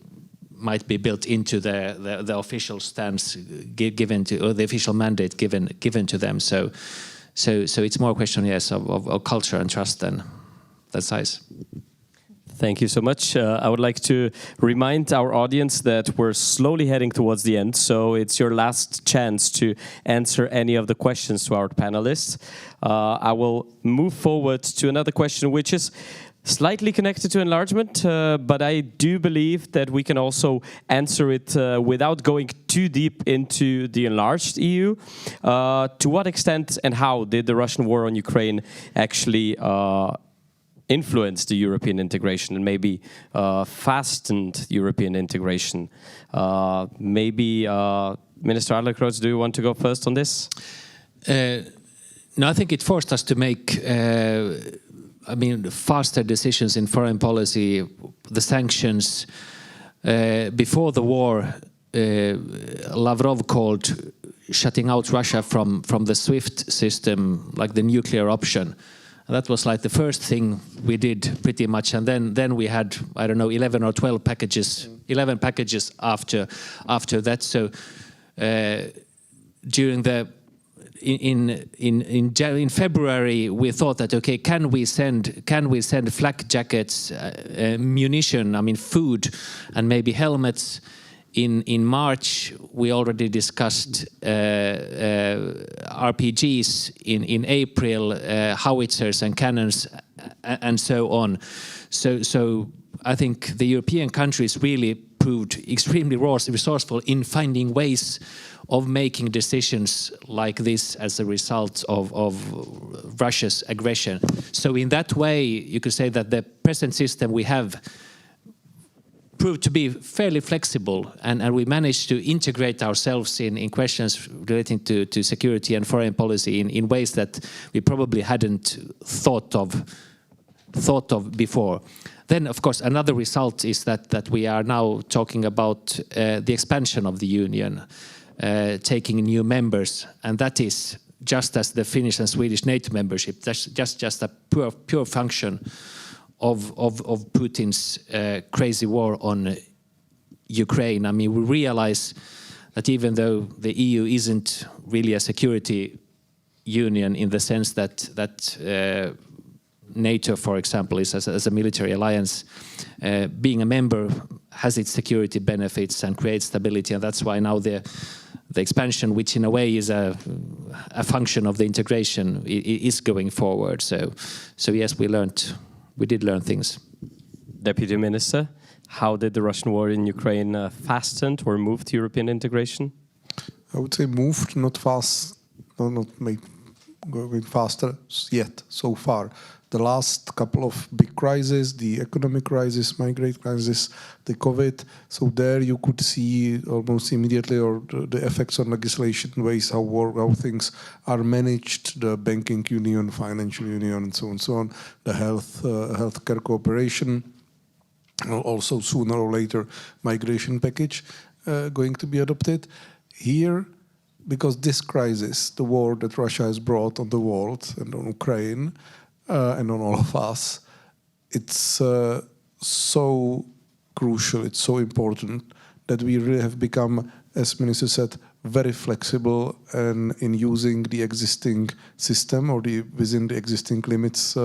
[SPEAKER 4] built into the official stance given to, or the official mandate given to them. So So it's more a question, yes, of culture and trust than size.
[SPEAKER 2] Thank you so much. I would like to remind our audience that we're slowly heading towards the end, so it's your last chance to answer any of the questions to our panelists. I will move forward to another question, which is slightly connected to enlargement, but I do believe that we can also answer it without going too deep into the enlarged EU. To what extent and how did the Russian war on Ukraine actually influenced the European integration and maybe fastened European integration? Maybe Minister Adlercreutz, do you want to go first on this?
[SPEAKER 4] No, I think it forced us to make faster decisions in foreign policy. The sanctions before the war, Lavrov called shutting out Russia from the SWIFT system like the nuclear option. That was like the first thing we did pretty much, and then we had, I don't know, 11 or 12 packages, 11 packages after that. So during the in February we thought that, okay, can we send flak jackets, munition, food, and maybe helmets. In March, we already discussed RPGs. In April, howitzers and cannons, and so on. So I think the European countries really proved extremely resourceful in finding ways of making decisions like this as a result of Russia's aggression. So in that way, you could say that the present system we have proved to be fairly flexible, and we managed to integrate ourselves in questions relating to security and foreign policy in ways that we probably hadn't thought of before. Then, of course, another result is that we are now talking about the expansion of the Union, taking new members, and that is just as the Finnish and Swedish NATO membership. That's just a pure function of Putin's crazy war on Ukraine. We realize that even though the EU isn't really a security union in the sense that NATO, for example, is as a military alliance, being a member has its security benefits and creates stability, and that's why now the expansion, which in a way is a function of the integration, is going forward. So yes, we did learn things.
[SPEAKER 2] Deputy Minister, how did the Russian war in Ukraine fastened or moved European integration?
[SPEAKER 3] I would say moved, not fast, not going faster yet so far. The last couple of big crises, the economic crisis, migrant crisis, the COVID, so there you could see almost immediately or the effects on legislation, ways how things are managed, the banking union, financial union, and so on, the healthcare cooperation, also sooner or later migration package going to be adopted. Here, because this crisis, the war that Russia has brought on the world and on Ukraine, and on all of us, it's so crucial, it's so important that we really have become, as Minister said, very flexible in using the existing system or within the existing limits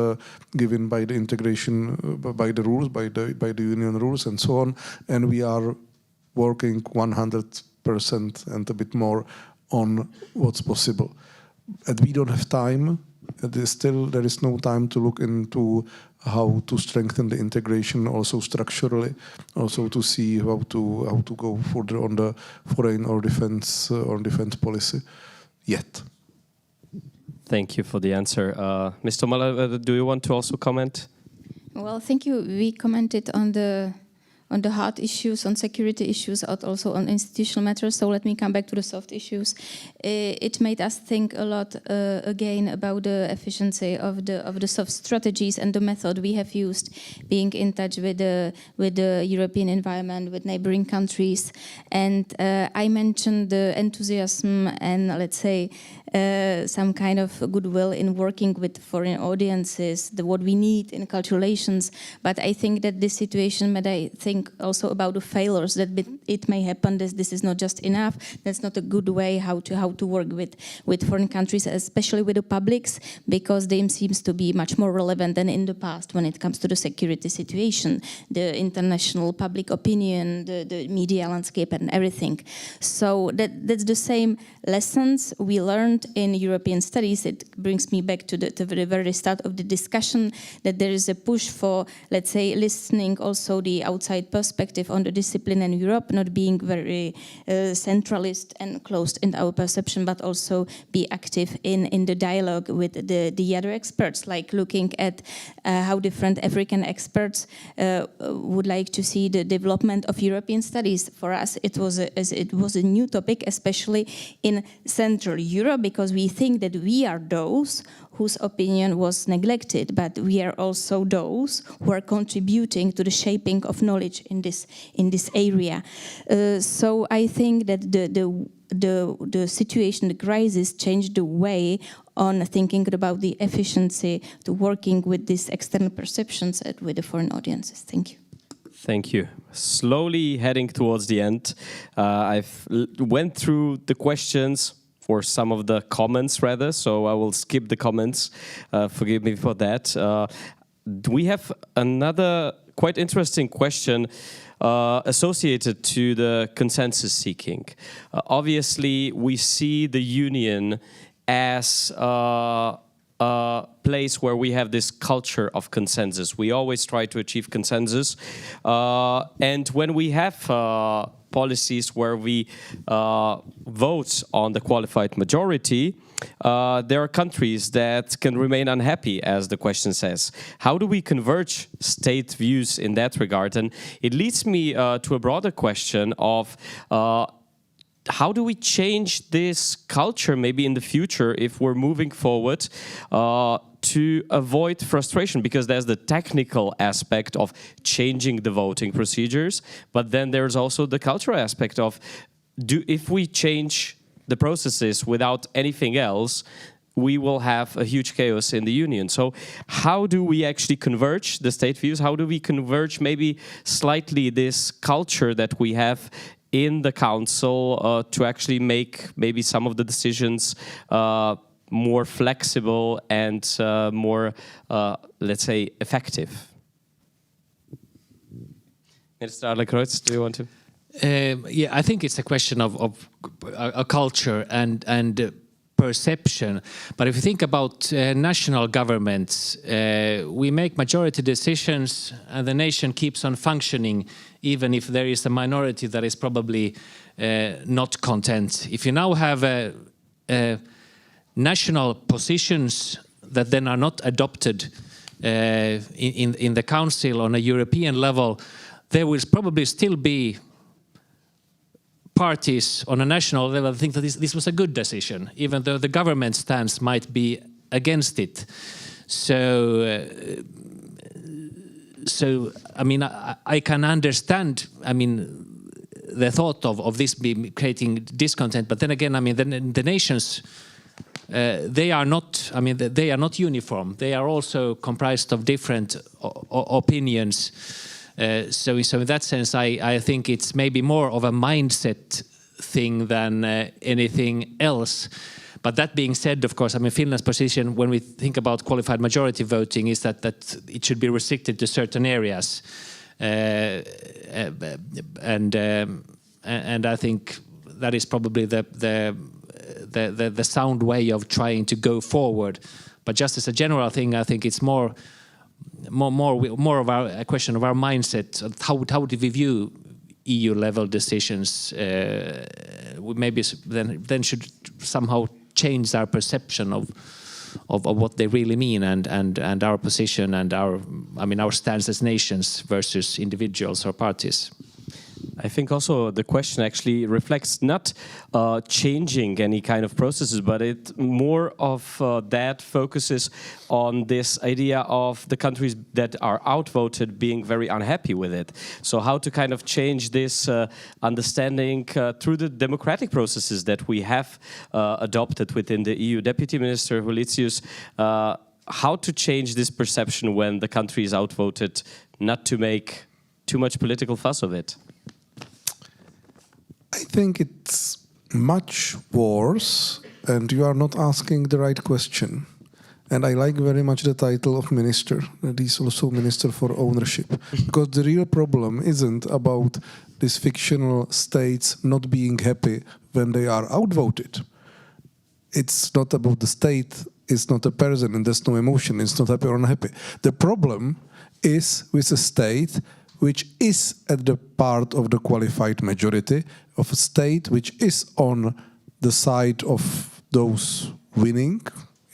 [SPEAKER 3] given by the integration, by the rules, by the union rules and so on. And we are working 100% and a bit more on what's possible. And we don't have time. There is no time to look into how to strengthen the integration, also structurally, also to see how to go further on the foreign or defense policy yet.
[SPEAKER 2] Thank you for the answer. Mr. Muller, do you want to also comment?
[SPEAKER 5] Well, thank you. We commented on the hard issues, on security issues, also on institutional matters. So let me come back to the soft issues. It made us think a lot again about the efficiency of the soft strategies and the method we have used, being in touch with the European environment, with neighboring countries. And I mentioned the enthusiasm and, let's say, some kind of goodwill in working with foreign audiences, what we need in cultural relations. But I think that this situation made I think think also about the failures that it may happen. This is not just enough. That's not a good way how to work with foreign countries, especially with the publics, because they seems to be much more relevant than in the past when it comes to the security situation, the international public opinion, the media landscape, and everything. So that's the same lessons we learned in European studies. It brings me back to the very start of the discussion, that there is a push for, let's say, listening also the outside perspective on the discipline in Europe, not being very centralist and closed in our perception, but also be active in the dialogue with the other experts, like looking at how different African experts would like to see the development of European studies. For us, it was a new topic, especially in Central Europe, because we think that we are those whose opinion was neglected, but we are also those who are contributing to the shaping of knowledge in this area. So I think that the situation, the crisis, changed the way on thinking about the efficiency to working with these external perceptions with the foreign audiences. Thank you.
[SPEAKER 2] Thank you. Slowly heading towards the end. I've went through the questions, or some of the comments rather, so I will skip the comments. Forgive me for that. We have another quite interesting question associated to the consensus seeking. Obviously, we see the Union as a place where we have this culture of consensus. We always try to achieve consensus. And when we have policies where we vote on the qualified majority, there are countries that can remain unhappy, as the question says. How do we converge state views in that regard? And it leads me to a broader question of how do we change this culture maybe in the future if we're moving forward to avoid frustration? Because there's the technical aspect of changing the voting procedures, but then there's also the cultural aspect of if we change the processes without anything else, we will have a huge chaos in the Union. So how do we actually converge the state views? How do we converge maybe slightly this culture that we have in the Council to actually make maybe some of the decisions more flexible and more, let's say, effective? Minister Adlercreutz, do you want to?
[SPEAKER 4] Yeah, I think it's a question of a culture and perception. But if you think about national governments, we make majority decisions and the nation keeps on functioning, even if there is a minority that is probably not content. If you now have national positions that then are not adopted in the Council on a European level, there will probably still be parties on a national level think that this was a good decision, even though the government stance might be against it. So I mean, I can understand, I mean, the thought of this being creating discontent, but then again, I mean, the nations, they are not, I mean, they are not uniform. They are also comprised of different opinions. So in that sense, I think it's maybe more of a mindset thing than anything else. But that being said, of course, I mean, Finland's position when we think about qualified majority voting is that it should be restricted to certain areas, and I think that is probably the sound way of trying to go forward. But just as a general thing, I think it's more of a question of our mindset. How do we view EU level decisions? We maybe then should somehow change our perception of what they really mean and our position and our stance as nations versus individuals or parties.
[SPEAKER 2] I think also the question actually reflects not changing any kind of processes, but it more of that focuses on this idea of the countries that are outvoted being very unhappy with it. So how to kind of change this understanding through the democratic processes that we have adopted within the EU. Deputy Minister Hulicius, how to change this perception when the country is outvoted, not to make too much political fuss of it?
[SPEAKER 3] I think it's much worse, and you are not asking the right question. And I like very much the title of minister, that he's also minister for ownership. Because the real problem isn't about these fictional states not being happy when they are outvoted. It's not about the state, it's not a person, and there's no emotion, it's not happy or unhappy. The problem is with a state which is at the part of the qualified majority, of a state which is on the side of those winning,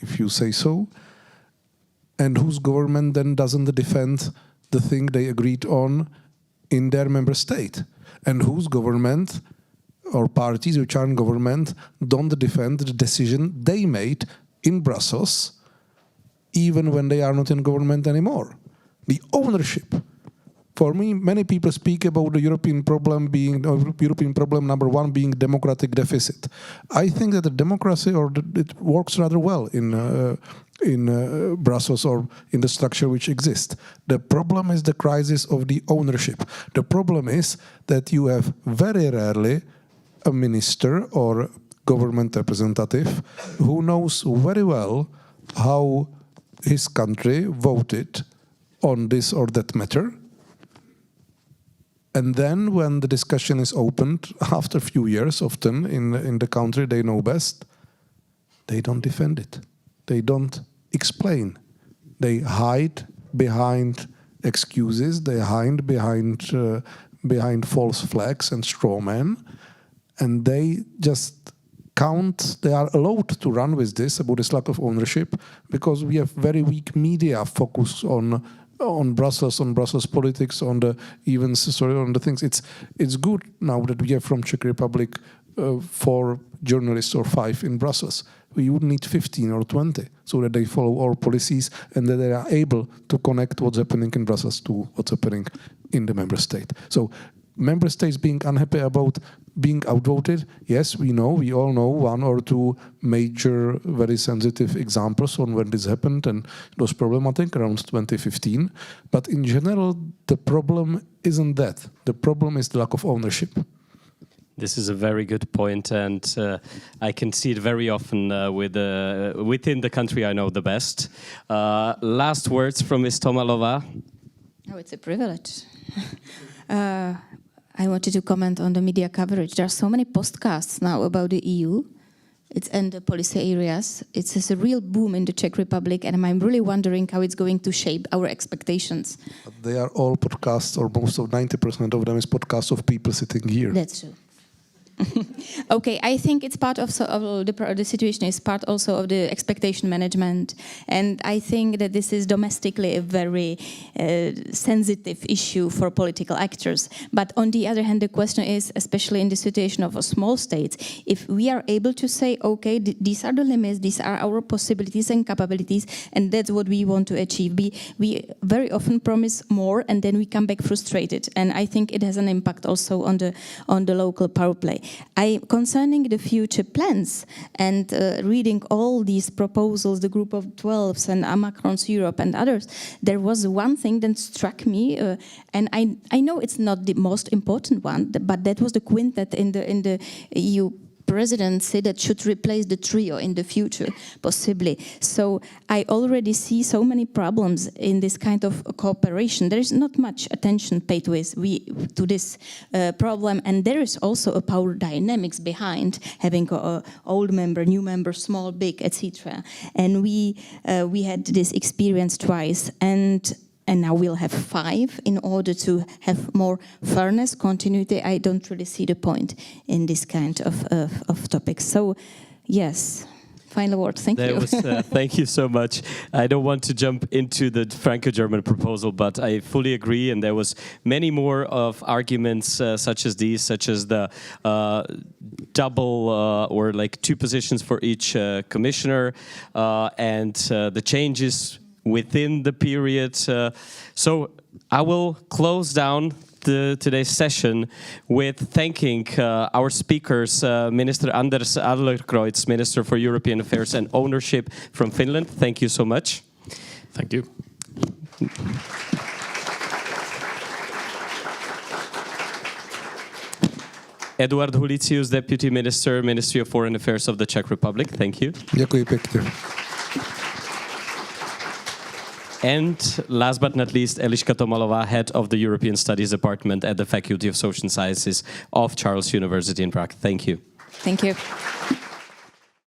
[SPEAKER 3] if you say so, and whose government then doesn't defend the thing they agreed on in their member state, and whose government or parties which are in government don't defend the decision they made in Brussels, even when they are not in government anymore. The ownership. For me, many people speak about the European problem number one being democratic deficit. I think that the democracy it works rather well in Brussels or in the structure which exists. The problem is the crisis of the ownership. The problem is that you have very rarely a minister or government representative who knows very well how his country voted on this or that matter. And then when the discussion is opened, after a few years, often in the country they know best, they don't defend it. They don't explain. They hide behind excuses. They hide behind false flags and straw men. And they just count, they are allowed to run with this, about this lack of ownership, because we have very weak media focus on Brussels politics, on the on the things. It's good now that we have from Czech Republic 4 journalists or 5 in Brussels. We would need 15 or 20 so that they follow our policies and that they are able to connect what's happening in Brussels to what's happening in the member state. So member states being unhappy about being outvoted, yes, we all know 1 or 2 major, very sensitive examples on when this happened, and it was problematic around 2015. But in general, the problem isn't that. The problem is the lack of ownership.
[SPEAKER 2] This is a very good point, and I can see it very often within the country I know the best. Last words from Ms. Tomalova.
[SPEAKER 5] Oh, it's a privilege. I wanted to comment on the media coverage. There are so many podcasts now about the EU. It's in the policy areas. It's a real boom in the Czech Republic, and I'm really wondering how it's going to shape our expectations.
[SPEAKER 3] But they are all podcasts, or most of 90% of them is podcasts of people sitting here.
[SPEAKER 5] That's true. Okay, I think it's part of the situation is part also of the expectation management, and I think that this is domestically a very sensitive issue for political actors. But on the other hand, the question is, especially in the situation of a small state, if we are able to say, okay, these are the limits, these are our possibilities and capabilities, and that's what we want to achieve. We very often promise more, and then we come back frustrated, and I think it has an impact also on the local power play. Concerning the future plans and reading all these proposals, the Group of 12s and Macron's Europe and others, there was one thing that struck me, and I know it's not the most important one, but that was the quintet in the EU presidency that should replace the trio in the future, possibly. So I already see so many problems in this kind of cooperation. There is not much attention paid to this problem, and there is also a power dynamics behind having an old member, new member, small, big, etc. And we had this experience twice, and now we'll have 5 in order to have more fairness, continuity. I don't really see the point in this kind of topics. So, yes, final word. Thank you.
[SPEAKER 2] Thank you so much. I don't want to jump into the Franco-German proposal, but I fully agree. And there was many more of arguments such as these, such as the double or like 2 positions for each commissioner and the changes within the period. So I will close down today's session with thanking our speakers, Minister Anders Adlercreutz, Minister for European Affairs and Ownership from Finland. Thank you so much.
[SPEAKER 4] Thank you.
[SPEAKER 2] Eduard Hulicius, Deputy Minister, Ministry of Foreign Affairs of the Czech Republic. Thank you.
[SPEAKER 3] Děkuji pěkně.
[SPEAKER 2] And last but not least, Eliška Tomalová, Head of the European Studies Department at the Faculty of Social Sciences of Charles University in Prague. Thank you.
[SPEAKER 5] Thank you.